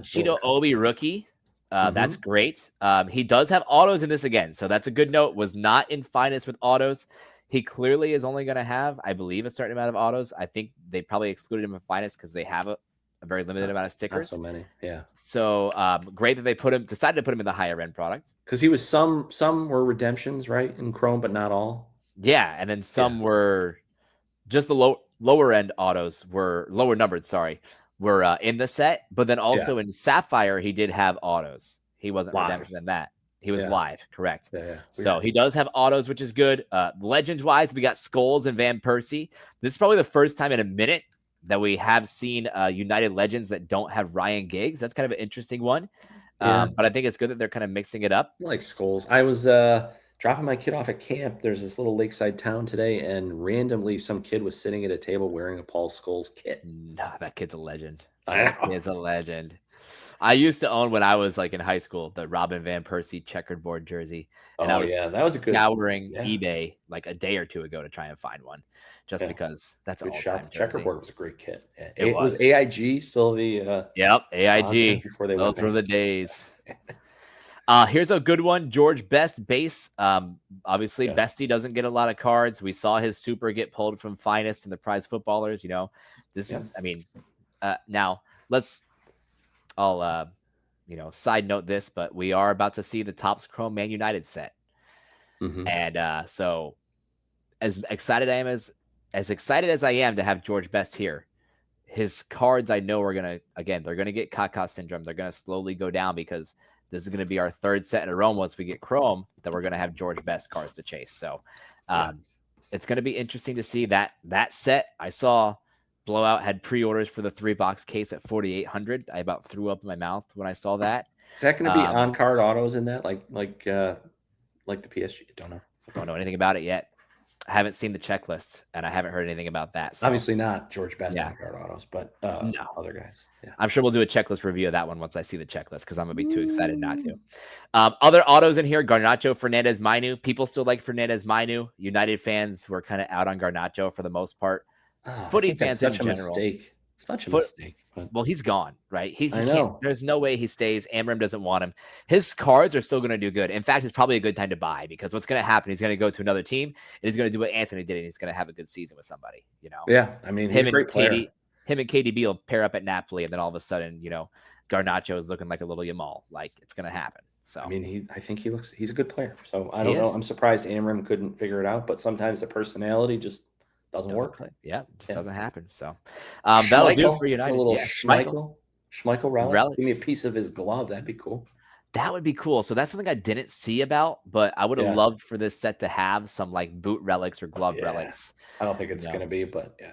Cheeto Obi rookie. That's great. He does have autos in this again, so that's a good note. Was not in finest with autos. He clearly is only going to have, I believe, a certain amount of autos. I think they probably excluded him from finest because they have a very limited amount of stickers. Not so many, yeah. So great that they decided to put him in the higher end product. Because he was some were redemptions, right, in Chrome, but not all. Yeah, and then some were just the lower end autos were lower numbered. Were in the set, but then also in Sapphire, he did have autos. He wasn't redemption than that. He was live, correct. Yeah. So he does have autos, which is good. Legends-wise, we got Scholes and Van Persie. This is probably the first time in a minute that we have seen United Legends that don't have Ryan Giggs. That's kind of an interesting one. But I think it's good that they're kind of mixing it up. I like Scholes. I was dropping my kid off at camp. There's this little lakeside town today, and randomly some kid was sitting at a table wearing a Paul Scholes kit. Nah, that kid's a legend. That kid's a legend. I used to own when I was like in high school the Robin van Persie checkerboard jersey, and I was that was a good scouring eBay like a day or two ago to try and find one, just because that's an all-time jersey. Checkerboard was a great kit. It was AIG still the AIG before they those were the days. Here's a good one. George Best base. Obviously, Bestie doesn't get a lot of cards. We saw his super get pulled from finest and the prize footballers. This is, now I'll side note this, but we are about to see the Topps Chrome Man United set. And so as excited as I am to have George Best here, his cards I know are they're going to get Kaká syndrome. They're going to slowly go down because this is going to be our third set in a row once we get Chrome that we're going to have George Best cards to chase. So it's going to be interesting to see that set. I saw Blowout had pre-orders for the 3-box case at 4,800. I about threw up in my mouth when I saw that. Is that going to be on-card autos in that, like the PSG? Don't know. Don't know anything about it yet. I haven't seen the checklist, and I haven't heard anything about that. So Obviously not George Best yeah, on card autos, but no. other guys. Yeah. I'm sure we'll do a checklist review of that one once I see the checklist because I'm gonna be too excited not to. Other autos in here: Garnacho, Fernandez, Mainu. People still like Fernandez, Mainu. United fans were kind of out on Garnacho for the most part. Oh, I Footy think that's fans in such a general. mistake. Such a mistake. But Well, he's gone, right? He I can't. know. There's no way he stays. Amram doesn't want him. His cards are still going to do good. In fact, it's probably a good time to buy because what's going to happen? He's going to go to another team and he's going to do what Anthony did, and he's going to have a good season with somebody. You know, Yeah, I mean, he's a great player. Him and KDB will pair up at Napoli, and then all of a sudden, Garnacho is looking like a little Yamal. Like it's going to happen. So I mean, I think he's a good player. So I don't know. I'm surprised Amram couldn't figure it out, but sometimes the personality just doesn't work. Yeah, it just doesn't happen. So that'll do for United. A little Yeah, Schmeichel relic. Give me a relics. piece of his glove. That'd be cool. That would be cool. So that's something I didn't see about, but I would have loved for this set to have some like boot relics or glove relics. I don't think it's going to be, but yeah.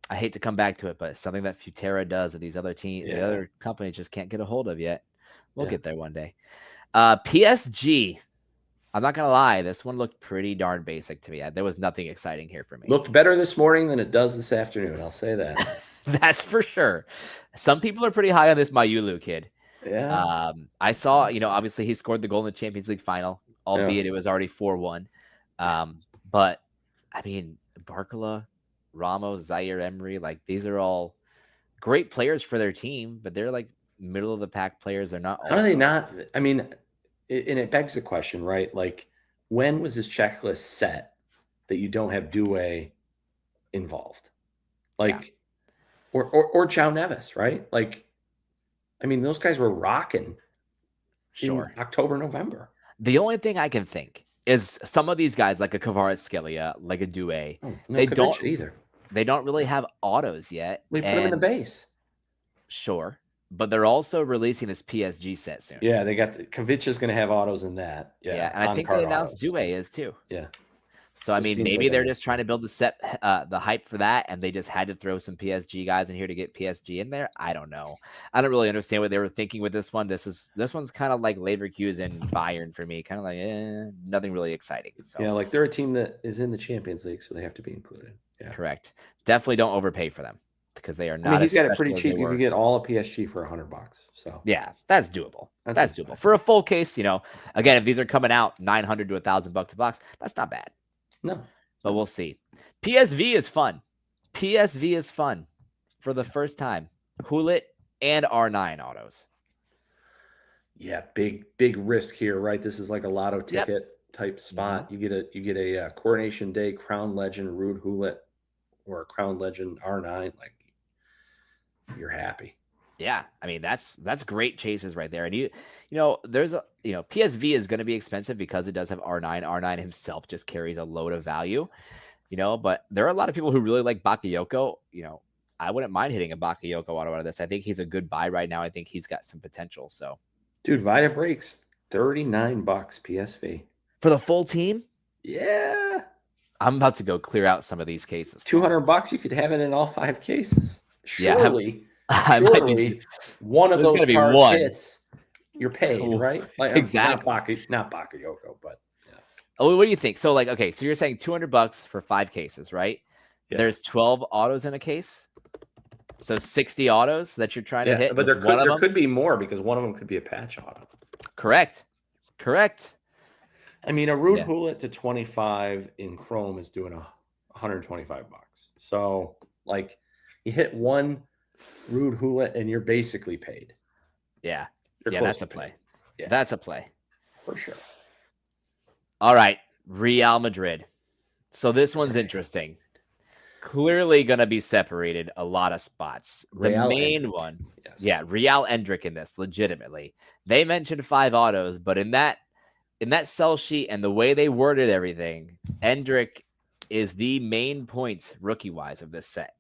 I hate to come back to it, but it's something that Futera does that these other the other companies just can't get a hold of yet. We'll get there one day. PSG. I'm not going to lie. This one looked pretty darn basic to me. There was nothing exciting here for me. Looked better this morning than it does this afternoon. I'll say that. That's for sure. Some people are pretty high on this Mayulu kid. Yeah. I saw, obviously he scored the goal in the Champions League final, albeit it was already 4-1. But I mean, Barcola, Ramos, Zaire Emery, like these are all great players for their team, but they're like middle of the pack players. They're not. How do they not? I mean, and it begs the question, right? Like, when was this checklist set that you don't have Doué involved? Like, or Chao Neves, right? Like, I mean, those guys were rocking in October, November. The only thing I can think is some of these guys, like a Kvaratskhelia, like a Doué, they don't either. They don't really have autos yet. We put them in the base. Sure. But they're also releasing this PSG set soon. Yeah, they got Kovic is going to have autos in that. Yeah, and I think they announced Doué is too. Yeah. So, I mean, maybe they're just trying to build the hype for that, and they just had to throw some PSG guys in here to get PSG in there. I don't know. I don't really understand what they were thinking with this one. This one's kind of like Leverkusen Bayern for me, kind of like nothing really exciting. So yeah, like they're a team that is in the Champions League, so they have to be included. Yeah, correct. Definitely don't overpay for them because they are not. I mean, he's got it pretty cheap. You can get all of PSG for $100. So yeah, that's doable. That's doable for a full case. Again, if these are coming out $900 to $1,000 a box, that's not bad. No, but we'll see. PSV is fun. PSV is fun for the first time. Hulit and R9 autos. Yeah, big risk here, right? This is like a lotto ticket type spot. You get a Coronation Day Crown Legend Ruud Hulit or a Crown Legend R9. Like, you're happy. Yeah, I mean that's great chases right there. And there's PSV is going to be expensive because it does have R9. R9 himself just carries a load of value, but there are a lot of people who really like Bakayoko. I wouldn't mind hitting a Bakayoko auto out of this. I think he's a good buy right now. I think he's got some potential. So, dude, Vida breaks $39 PSV for the full team. Yeah, I'm about to go clear out some of these cases. $200, you could have it in all 5 cases. Surely. Yeah, Surely one of those cards hits, you're paid, right? Like, exactly. Not Bakayoko, but yeah. Oh, what do you think? So, like, okay, so you're saying $200 for 5 cases, right? Yeah. There's 12 autos in a case, so 60 autos that you're trying to hit. But there could be more because one of them could be a patch auto. Correct. I mean, a Ruud Hulit to 25 in Chrome is doing $125. So, like, you hit one Ruud Hulit and you're basically paid. Yeah. That's a play. Yeah. That's a play. For sure. All right. Real Madrid. So this one's interesting. Clearly going to be separated a lot of spots. The main one. Yes. Yeah. Real Endrick in this, legitimately. They mentioned 5 autos, but in that sell sheet and the way they worded everything, Endrick is the main points rookie-wise of this set.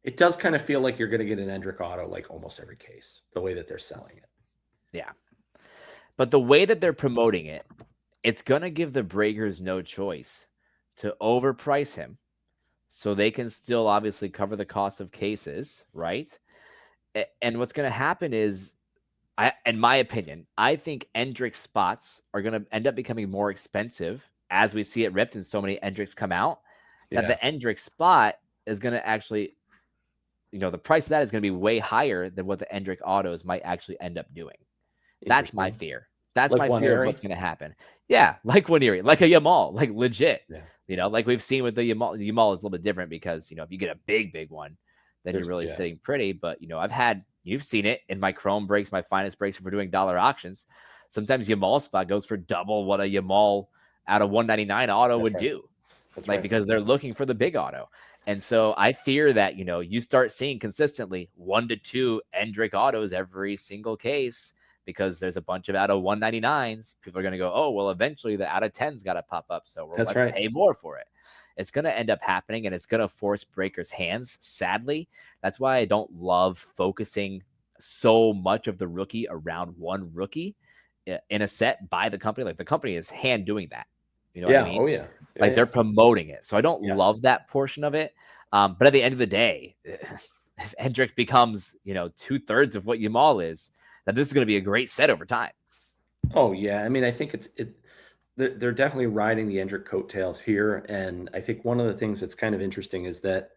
It does kind of feel like you're going to get an Endrick auto like almost every case, the way that they're selling it. Yeah. But the way that they're promoting it, it's going to give the Breakers no choice to overprice him so they can still obviously cover the cost of cases, right? And what's going to happen is, in my opinion, I think Endrick spots are going to end up becoming more expensive as we see it ripped and so many Endricks come out, that Yeah. the Endrick spot is going to actually, the price of that is going to be way higher than what the Endrick autos might actually end up doing. That's my Interesting. fear. That's Like my one fear of area? what's going to happen. Yeah, like Waniri, like a Yamal, like legit. Yeah. Like we've seen with the Yamal. Yamal is a little bit different because if you get a big one, then you're really sitting pretty. But you've seen it in my Chrome breaks, my finest breaks for doing dollar auctions. Sometimes Yamal spot goes for double what a Yamal out of 199 auto would do. That's like right. because they're looking for the big auto. And so I fear that, you start seeing consistently 1 to 2 Endrick autos every single case because there's a bunch of out of 199s. People are going to go, oh, well, eventually the out of 10's got to pop up. So let's pay more for it. It's going to end up happening, and it's going to force breakers' hands, sadly. That's why I don't love focusing so much of the rookie around one rookie in a set by the company. Like the company is hand doing that. You know what I mean? Oh, yeah. Like they're promoting it. So I don't love that portion of it. But at the end of the day, if Endrick becomes, 2/3 of what Yamal is, then this is going to be a great set over time. Oh, yeah. I mean, I think they're definitely riding the Endrick coattails here. And I think one of the things that's kind of interesting is that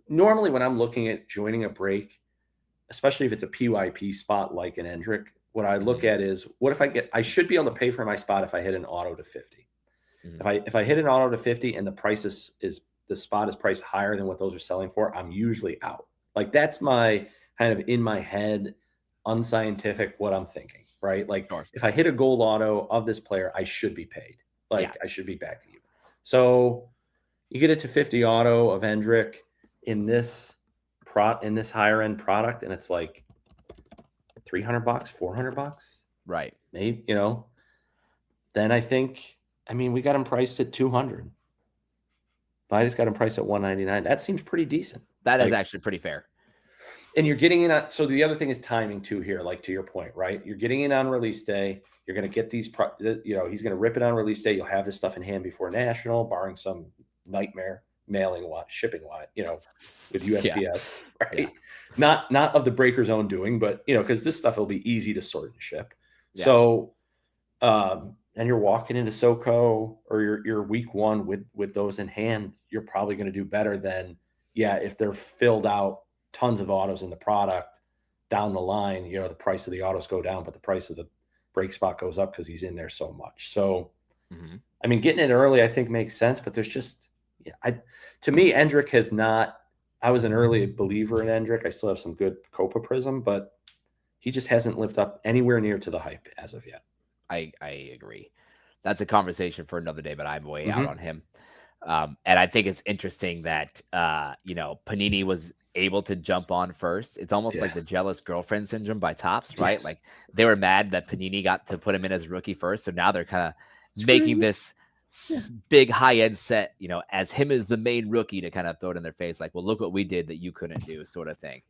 normally when I'm looking at joining a break, especially if it's a PYP spot like an Endrick, what I look at is what if I should be able to pay for my spot if I hit an auto to 50. If I hit an auto to 50 and the price is the spot is priced higher than what those are selling for, I'm usually out. Like that's my kind of in my head, unscientific what I'm thinking, right? Like if I hit a gold auto of this player, I should be paid. I should be back to you. So you get it to 50 auto of Endrick in this higher end product, and it's like $300, $400, right? Maybe Then I think. I mean, we got him priced at 200. I just got him priced at 199. That seems pretty decent. That is actually pretty fair. And you're getting in on. So the other thing is timing too here, like to your point, right? You're getting in on release day. You're going to get these. He's going to rip it on release day. You'll have this stuff in hand before national, barring some nightmare shipping with USPS, right? Yeah. Not of the breaker's own doing, but because this stuff will be easy to sort and ship. Yeah. So, and you're walking into SoCo or your week one with those in hand, you're probably going to do better than, if they're filled out tons of autos in the product down the line, the price of the autos go down, but the price of the break spot goes up because he's in there so much. So, I mean, getting it early, I think makes sense, but there's just, to me, Endrick has not, I was an early believer in Endrick. I still have some good Copa Prism, but he just hasn't lived up anywhere near to the hype as of yet. I agree. That's a conversation for another day, but I'm way out on him. And I think it's interesting that, Panini was able to jump on first. It's almost like the jealous girlfriend syndrome by Topps, right? Yes. Like they were mad that Panini got to put him in as rookie first. So now they're kind of making this big high end set, as him as the main rookie to kind of throw it in their face. Like, well, look what we did that you couldn't do, sort of thing.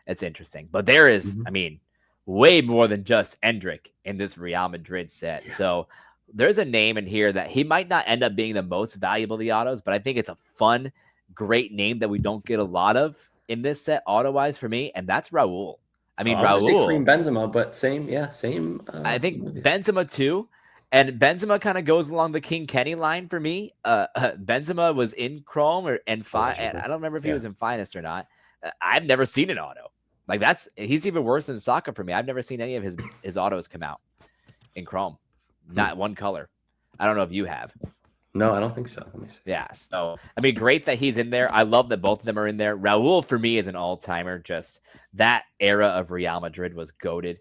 It's interesting, but there is, I mean, way more than just Endrick in this Real Madrid set. Yeah. So there's a name in here that he might not end up being the most valuable of the autos, but I think it's a fun, great name that we don't get a lot of in this set auto-wise for me, and that's Raul. I mean, Raul. Say Kareem Benzema, but same. I think Benzema too, and Benzema kind of goes along the King Kenny line for me. Benzema was in Chrome and I don't remember if he was in Finest or not. I've never seen an auto. Like he's even worse than Saka for me. I've never seen any of his autos come out in Chrome, not one color. I don't know if you have. No, I don't think so. Let me see. Yeah. So, I mean, great that he's in there. I love that both of them are in there. Raul for me is an all-timer. Just that era of Real Madrid was goated.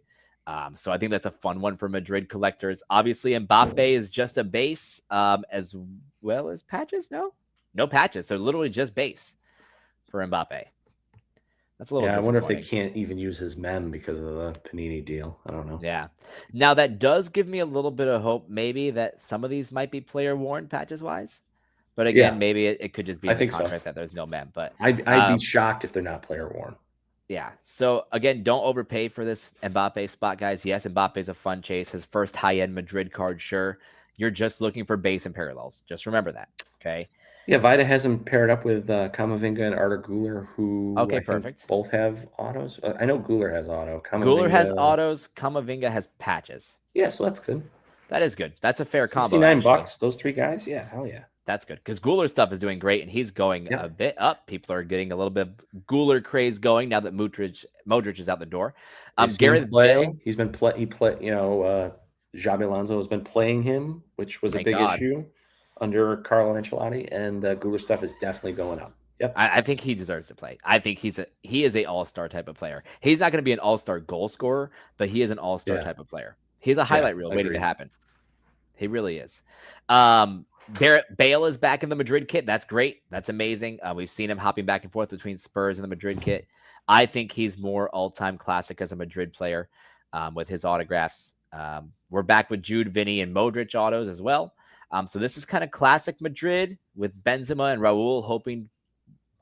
So I think that's a fun one for Madrid collectors. Obviously, Mbappe is just a base, as well as patches. No patches. So literally just base for Mbappe. That's a little. I wonder if they can't even use his mem because of the Panini deal. I don't know. Yeah. Now that does give me a little bit of hope, maybe that some of these might be player worn patches wise, but again, maybe it could just be in the contract that there's no mem. But I'd be shocked if they're not player worn. Yeah. So again, don't overpay for this Mbappe spot, guys. Yes, Mbappe is a fun chase. His first high-end Madrid card, sure. You're just looking for base and parallels. Just remember that. Okay. Yeah, Vida has him paired up with Camavinga and Arda Güler, who perfect. Both have autos. I know Güler has auto. Güler has autos. Camavinga has patches. Yeah, so that's good. That is good. That's a fair combo, 69 actually. bucks, those 3 guys? Yeah, hell yeah. That's good because Guler's stuff is doing great, and he's going a bit up. People are getting a little bit of Guler craze going now that Modric is out the door. Gareth Bale, He's been Xabi Alonso has been playing him, which was a big issue under Carlo Ancelotti, and Guler stuff is definitely going up. Yep. I think he deserves to play. I think he is a all-star type of player. He's not going to be an all-star goal scorer, but he is an all-star type of player. He's a highlight reel waiting to happen. He really is. Bale is back in the Madrid kit. That's great. That's amazing. We've seen him hopping back and forth between Spurs and the Madrid kit. I think he's more all-time classic as a Madrid player with his autographs. We're back with Jude, Vinny, and Modric autos as well. So this is kind of classic Madrid with Benzema and Raul.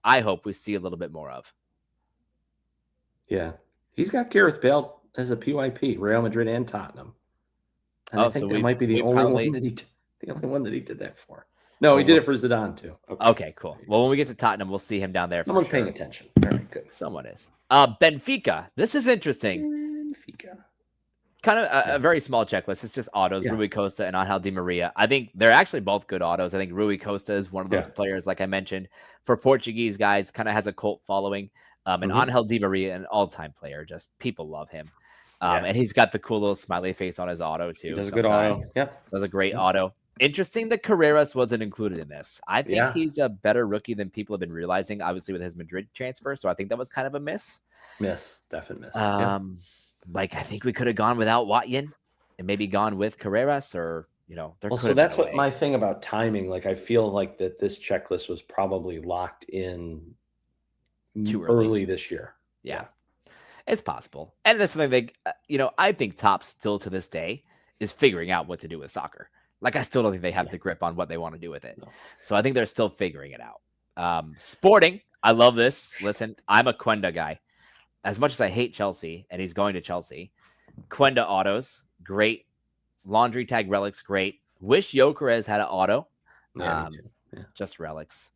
I hope we see a little bit more of. Yeah, he's got Gareth Bale as a PYP, Real Madrid and Tottenham. And I think that might be the only one that he did that for. No, he did it for Zidane too. Okay, cool. Well, when we get to Tottenham, we'll see him down there. Someone's paying attention. Very good. Someone is. Benfica. This is interesting. Benfica. Kind of a very small checklist. It's just autos, Rui Costa and Angel Di Maria. I think they're actually both good autos. I think Rui Costa is one of those players, like I mentioned, for Portuguese guys, kind of has a cult following. And Angel Di Maria, an all-time player, just people love him. And he's got the cool little smiley face on his auto, too. He does a good auto. Yeah. Does a great auto. Interesting that Carreras wasn't included in this. I think he's a better rookie than people have been realizing, obviously, with his Madrid transfer. So I think that was kind of a miss. Definite miss. Like, I think we could have gone without Watyin and maybe gone with Carreras or, so that's what my thing about timing. Like, I feel like that this checklist was probably locked in too early this year. Yeah. It's possible. And that's something I think Top still to this day is figuring out what to do with soccer. Like, I still don't think they have the grip on what they want to do with it. No. So I think they're still figuring it out. Sporting. I love this. Listen, I'm a Quenda guy. As much as I hate Chelsea, and he's going to Chelsea, Quenda autos, great. Laundry tag relics, great. Wish Gyökeres had an auto. Just relics.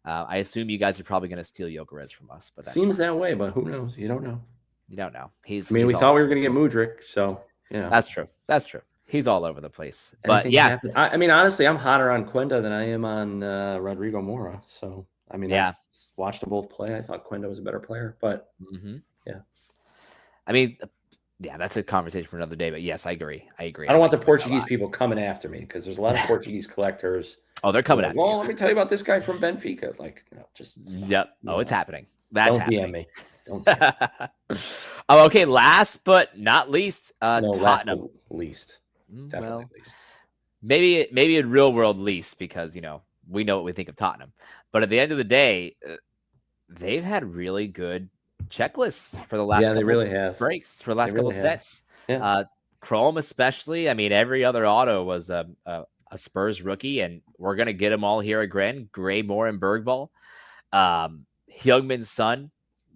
I assume you guys are probably going to steal Gyökeres from us, but that seems that way. But who knows? You don't know. You don't know. We thought we were going to get Mudryk, so that's true. That's true. He's all over the place. But I mean, honestly, I'm hotter on Quenda than I am on Rodrigo Mora. So I mean, I watched them both play. I thought Quenda was a better player, but I mean, that's a conversation for another day. But yes, I agree. I don't want the Portuguese people coming after me because there's a lot of Portuguese collectors. Oh, they're coming after you. Well, let me tell you about this guy from Benfica. Like, no, just stop. Yep. Oh, it's happening. That's don't happening. DM me. Don't DM me. Okay. Last but not least, Tottenham. Last but least. Definitely least. Maybe a real world least because we know what we think of Tottenham. But at the end of the day, they've had really good checklists for the last couple really have breaks, for the last couple sets. Yeah. Chrome especially. I mean, every other auto was a Spurs rookie, and we're going to get them all here again. Gray, Moore, and Bergvall. Heung-Min Son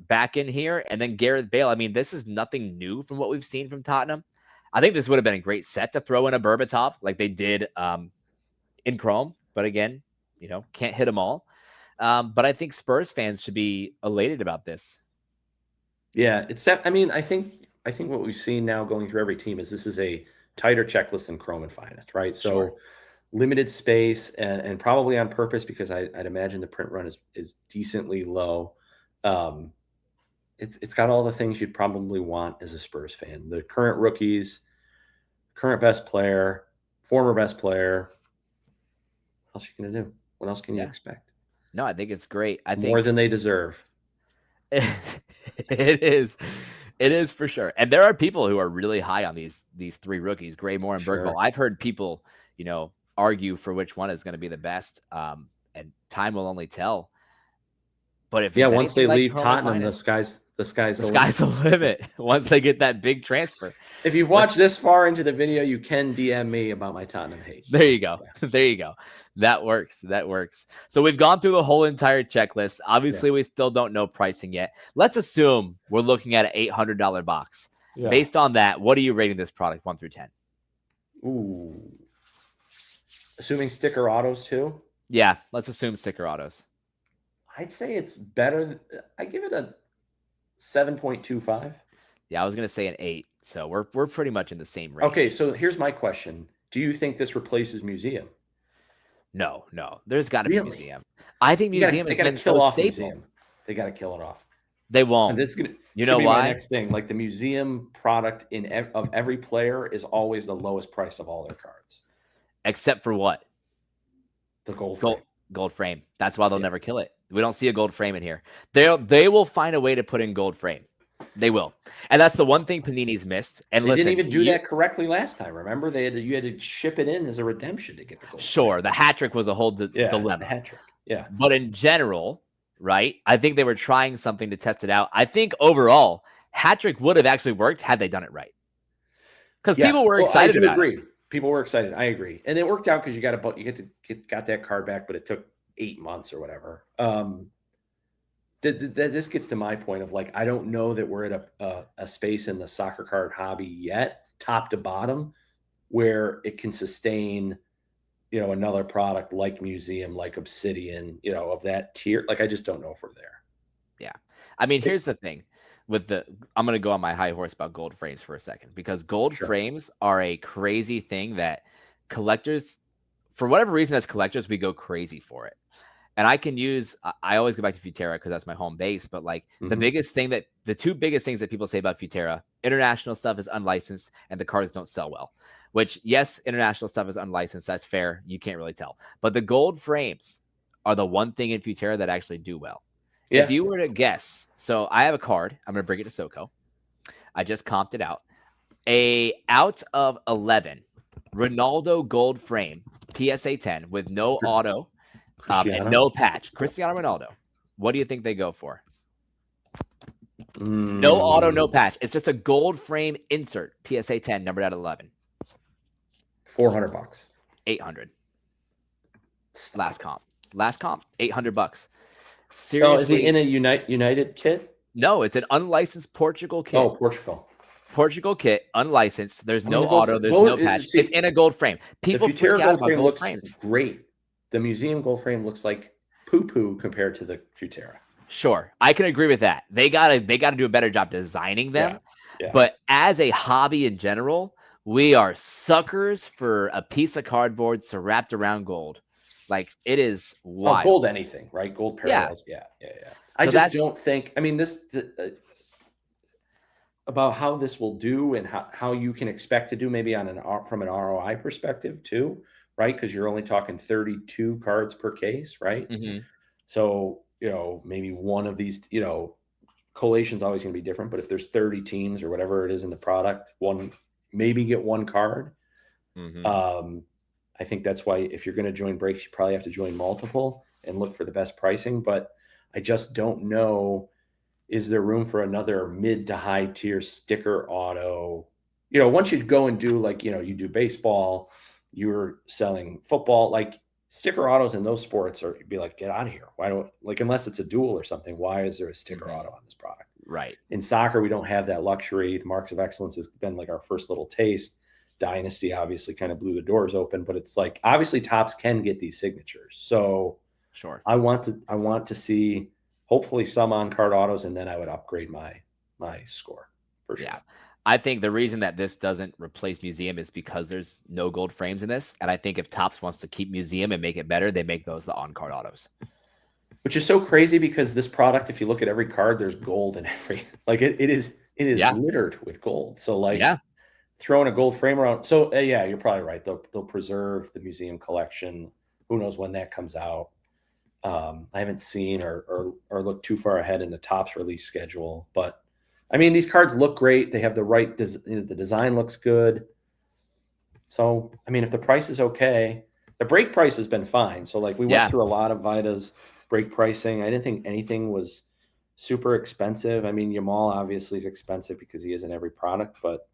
back in here, and then Gareth Bale. I mean, this is nothing new from what we've seen from Tottenham. I think this would have been a great set to throw in a Berbatov like they did in Chrome. But again, can't hit them all. But I think Spurs fans should be elated about this. Yeah, I mean, I think what we've seen now going through every team is this is a tighter checklist than Chrome and Finest, right? So limited space and probably on purpose because I'd imagine the print run is decently low. It's got all the things you'd probably want as a Spurs fan. The current rookies, current best player, former best player. What else are you going to do? What else can you expect? No, I think it's great. I think more than they deserve. It is for sure. And there are people who are really high on these three rookies, Gray, Moore, and Bergvall. I've heard people, argue for which one is going to be the best. And time will only tell. But if once they leave Tottenham, the sky's the limit. Once they get that big transfer. If you've watched this far into the video, you can DM me about my Tottenham hate. There you go. Yeah. There you go. That works. So we've gone through the whole entire checklist. Obviously, we still don't know pricing yet. Let's assume we're looking at an $800 box. Yeah. Based on that, what are you rating this product 1 through 10? Ooh. Assuming sticker autos too? Yeah, let's assume sticker autos. I'd say it's better. I give it a 7.25. Yeah, I was going to say an 8. So we're pretty much in the same range. Okay, so here's my question. Do you think this replaces museum? No. There's got to be Really? museum. I think museum They has got to been kill so off staple. museum. They got to kill it off. They And won't. this is gonna, You it's know gonna be my why? next thing. Like the museum product of every player is always the lowest price of all their cards. Except for what? The gold frame. Gold frame. That's why they'll never kill it. We don't see a gold frame in here. They will find a way to put in gold frame. They will. And that's the one thing Panini's missed. And They listen, didn't even do that correctly last time. Remember, you had to ship it in as a redemption to get the gold. Sure, the hat trick was a whole dilemma. The hat trick. Yeah. But in general, right? I think they were trying something to test it out. I think overall, hat trick would have actually worked had they done it right. Because people were excited about it. People were excited. I agree. And it worked out because you got that card back, but it took 8 months or whatever. This gets to my point of like, I don't know that we're at a space in the soccer card hobby yet, top to bottom, where it can sustain, another product like museum, like Obsidian, of that tier. Like, I just don't know if we're there. Yeah. I mean, here's the thing I'm going to go on my high horse about gold frames for a second, because gold frames are a crazy thing that collectors, for whatever reason, as collectors, we go crazy for it. And I always go back to Futera because that's my home base. But like the two biggest things that people say about Futera, international stuff is unlicensed and the cards don't sell well, which yes, international stuff is unlicensed. That's fair. You can't really tell. But the gold frames are the one thing in Futera that actually do well. Yeah. If you were to guess, so I have a card. I'm going to bring it to SoCo. I just comped it out. Out of 11, Ronaldo gold frame, PSA 10 with no auto. And no patch. Cristiano Ronaldo. What do you think they go for? No auto, no patch. It's just a gold frame insert. PSA 10, numbered at 11. $400. 800. Last comp. $800. Seriously. Oh, is it in a United kit? No, it's an unlicensed Portugal kit. Oh, Portugal kit, unlicensed. There's no auto. There's no patch. It's in a gold frame. People freak out about gold frames. Great. The museum gold frame looks like poo-poo compared to the Futera. Sure. I can agree with that. They gotta do a better job designing them. Yeah. But as a hobby in general, we are suckers for a piece of cardboard wrapped around gold. Like, it is wild. Gold anything, right? Gold parallels. Yeah. I just don't think, this about how this will do and how you can expect to do maybe from an ROI perspective too. Right? Because you're only talking 32 cards per case, right? Mm-hmm. So, maybe one of these, collation's always going to be different, but if there's 30 teams or whatever it is in the product, maybe get one card. Mm-hmm. I think that's why if you're going to join breaks, you probably have to join multiple and look for the best pricing. But I just don't know, is there room for another mid to high tier sticker auto? Once you go and do you do baseball, you're selling football, like sticker autos in those sports you'd be like, get out of here. Why don't, unless it's a duel or something, why is there a sticker auto on this product? Right. In soccer, we don't have that luxury. The Marks of Excellence has been like our first little taste. Dynasty obviously kind of blew the doors open, but it's like, obviously Topps can get these signatures. So sure. I want to see hopefully some on card autos, and then I would upgrade my score for sure. Yeah. I think the reason that this doesn't replace museum is because there's no gold frames in this. And I think if Topps wants to keep museum and make it better, they make those the on-card autos. Which is so crazy because this product, if you look at every card, there's gold in every, it is littered with gold. So throwing a gold frame around. So you're probably right. They'll preserve the museum collection. Who knows when that comes out? I haven't seen or looked too far ahead in the Topps release schedule, but these cards look great. They have the right the design looks good. So, if the price is okay, the break price has been fine. So, we went through a lot of Vida's break pricing. I didn't think anything was super expensive. Yamal obviously is expensive because he is in every product, but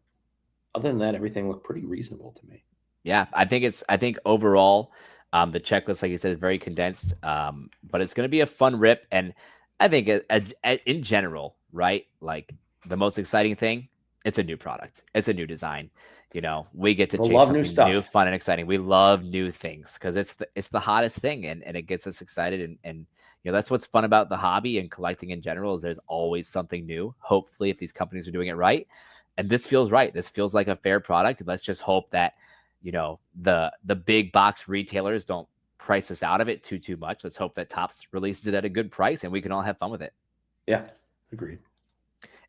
other than that, everything looked pretty reasonable to me. Yeah, I think overall, the checklist, like you said, is very condensed, but it's going to be a fun rip. And I think in general, right, the most exciting thing, it's a new product. It's a new design. We get to chase something new stuff, new, fun, and exciting. We love new things because it's the hottest thing, and it gets us excited. And that's what's fun about the hobby and collecting in general is there's always something new. Hopefully, if these companies are doing it right, and this feels right, this feels like a fair product. Let's just hope that the big box retailers don't price us out of it too much. Let's hope that Topps releases it at a good price and we can all have fun with it. Yeah, agreed.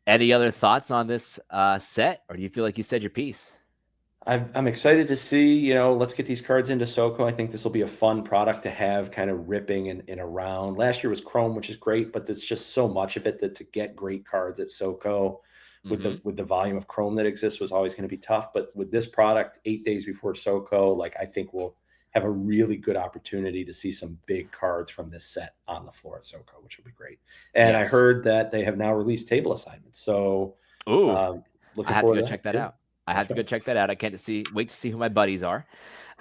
Any other thoughts on this set, or do you feel like you said your piece? I'm excited to see, let's get these cards into SoCo. I think this will be a fun product to have kind of ripping and around. Last year was Chrome, which is great, but there's just so much of it that to get great cards at SoCo with the volume of Chrome that exists was always going to be tough. But with this product, 8 days before SoCo, like I think we'll have a really good opportunity to see some big cards from this set on the floor at SoCo, which will be great. And I heard that they have now released table assignments. So I have to go check that out. I have to go check that out. I can't wait to see who my buddies are.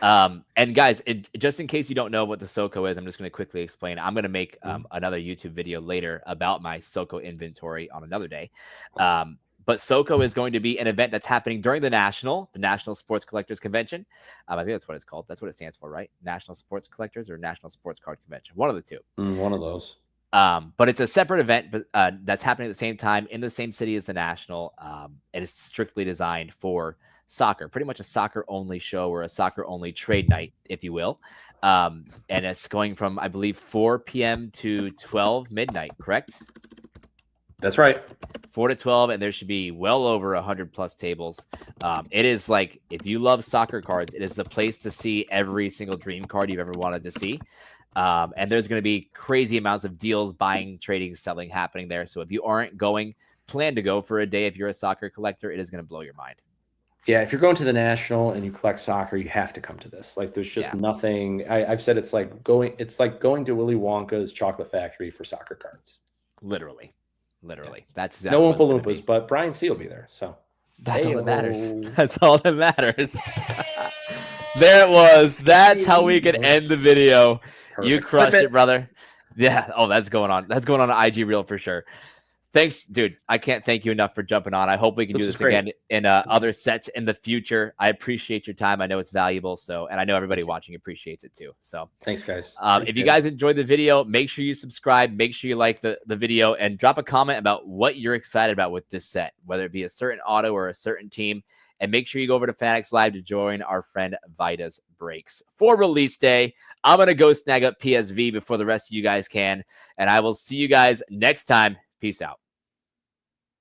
And guys, just in case you don't know what the SoCo is, I'm just going to quickly explain. I'm going to make another YouTube video later about my SoCo inventory on another day. Awesome. But SoCo is going to be an event that's happening during the National Sports Collectors Convention. I think that's what it's called. That's what it stands for, right? National Sports Collectors or National Sports Card Convention. One of the two. One of those. But it's a separate event, but that's happening at the same time in the same city as the National. And it's strictly designed for soccer, pretty much a soccer-only show or a soccer-only trade night, if you will. And it's going from, I believe, 4 p.m. to 12 midnight, correct? That's right. 4 to 12, and there should be well over 100+ tables. It is like, if you love soccer cards, it is the place to see every single dream card you've ever wanted to see. And there's going to be crazy amounts of deals, buying, trading, selling happening there. So if you aren't going, plan to go for a day. If you're a soccer collector, it is going to blow your mind. Yeah, if you're going to the National and you collect soccer, you have to come to this. Like, there's just nothing. I've said it's like going to Willy Wonka's chocolate factory for soccer cards. Literally. That's exactly no Oompa Loompas, but Brian C will be there. So that's all that matters. That's all that matters. There it was. That's how we can end the video. Perfect. You crushed it, brother. Yeah. Oh, that's going on. That's going on an IG reel for sure. Thanks, dude. I can't thank you enough for jumping on. I hope we can do this again in other sets in the future. I appreciate your time. I know it's valuable. And I know everybody watching appreciates it too. So thanks, guys. If you guys enjoyed the video, make sure you subscribe. Make sure you like the video and drop a comment about what you're excited about with this set, whether it be a certain auto or a certain team. And make sure you go over to Fanatics Live to join our friend Vida's Breaks for release day. I'm going to go snag up PSV before the rest of you guys can. And I will see you guys next time. Peace out.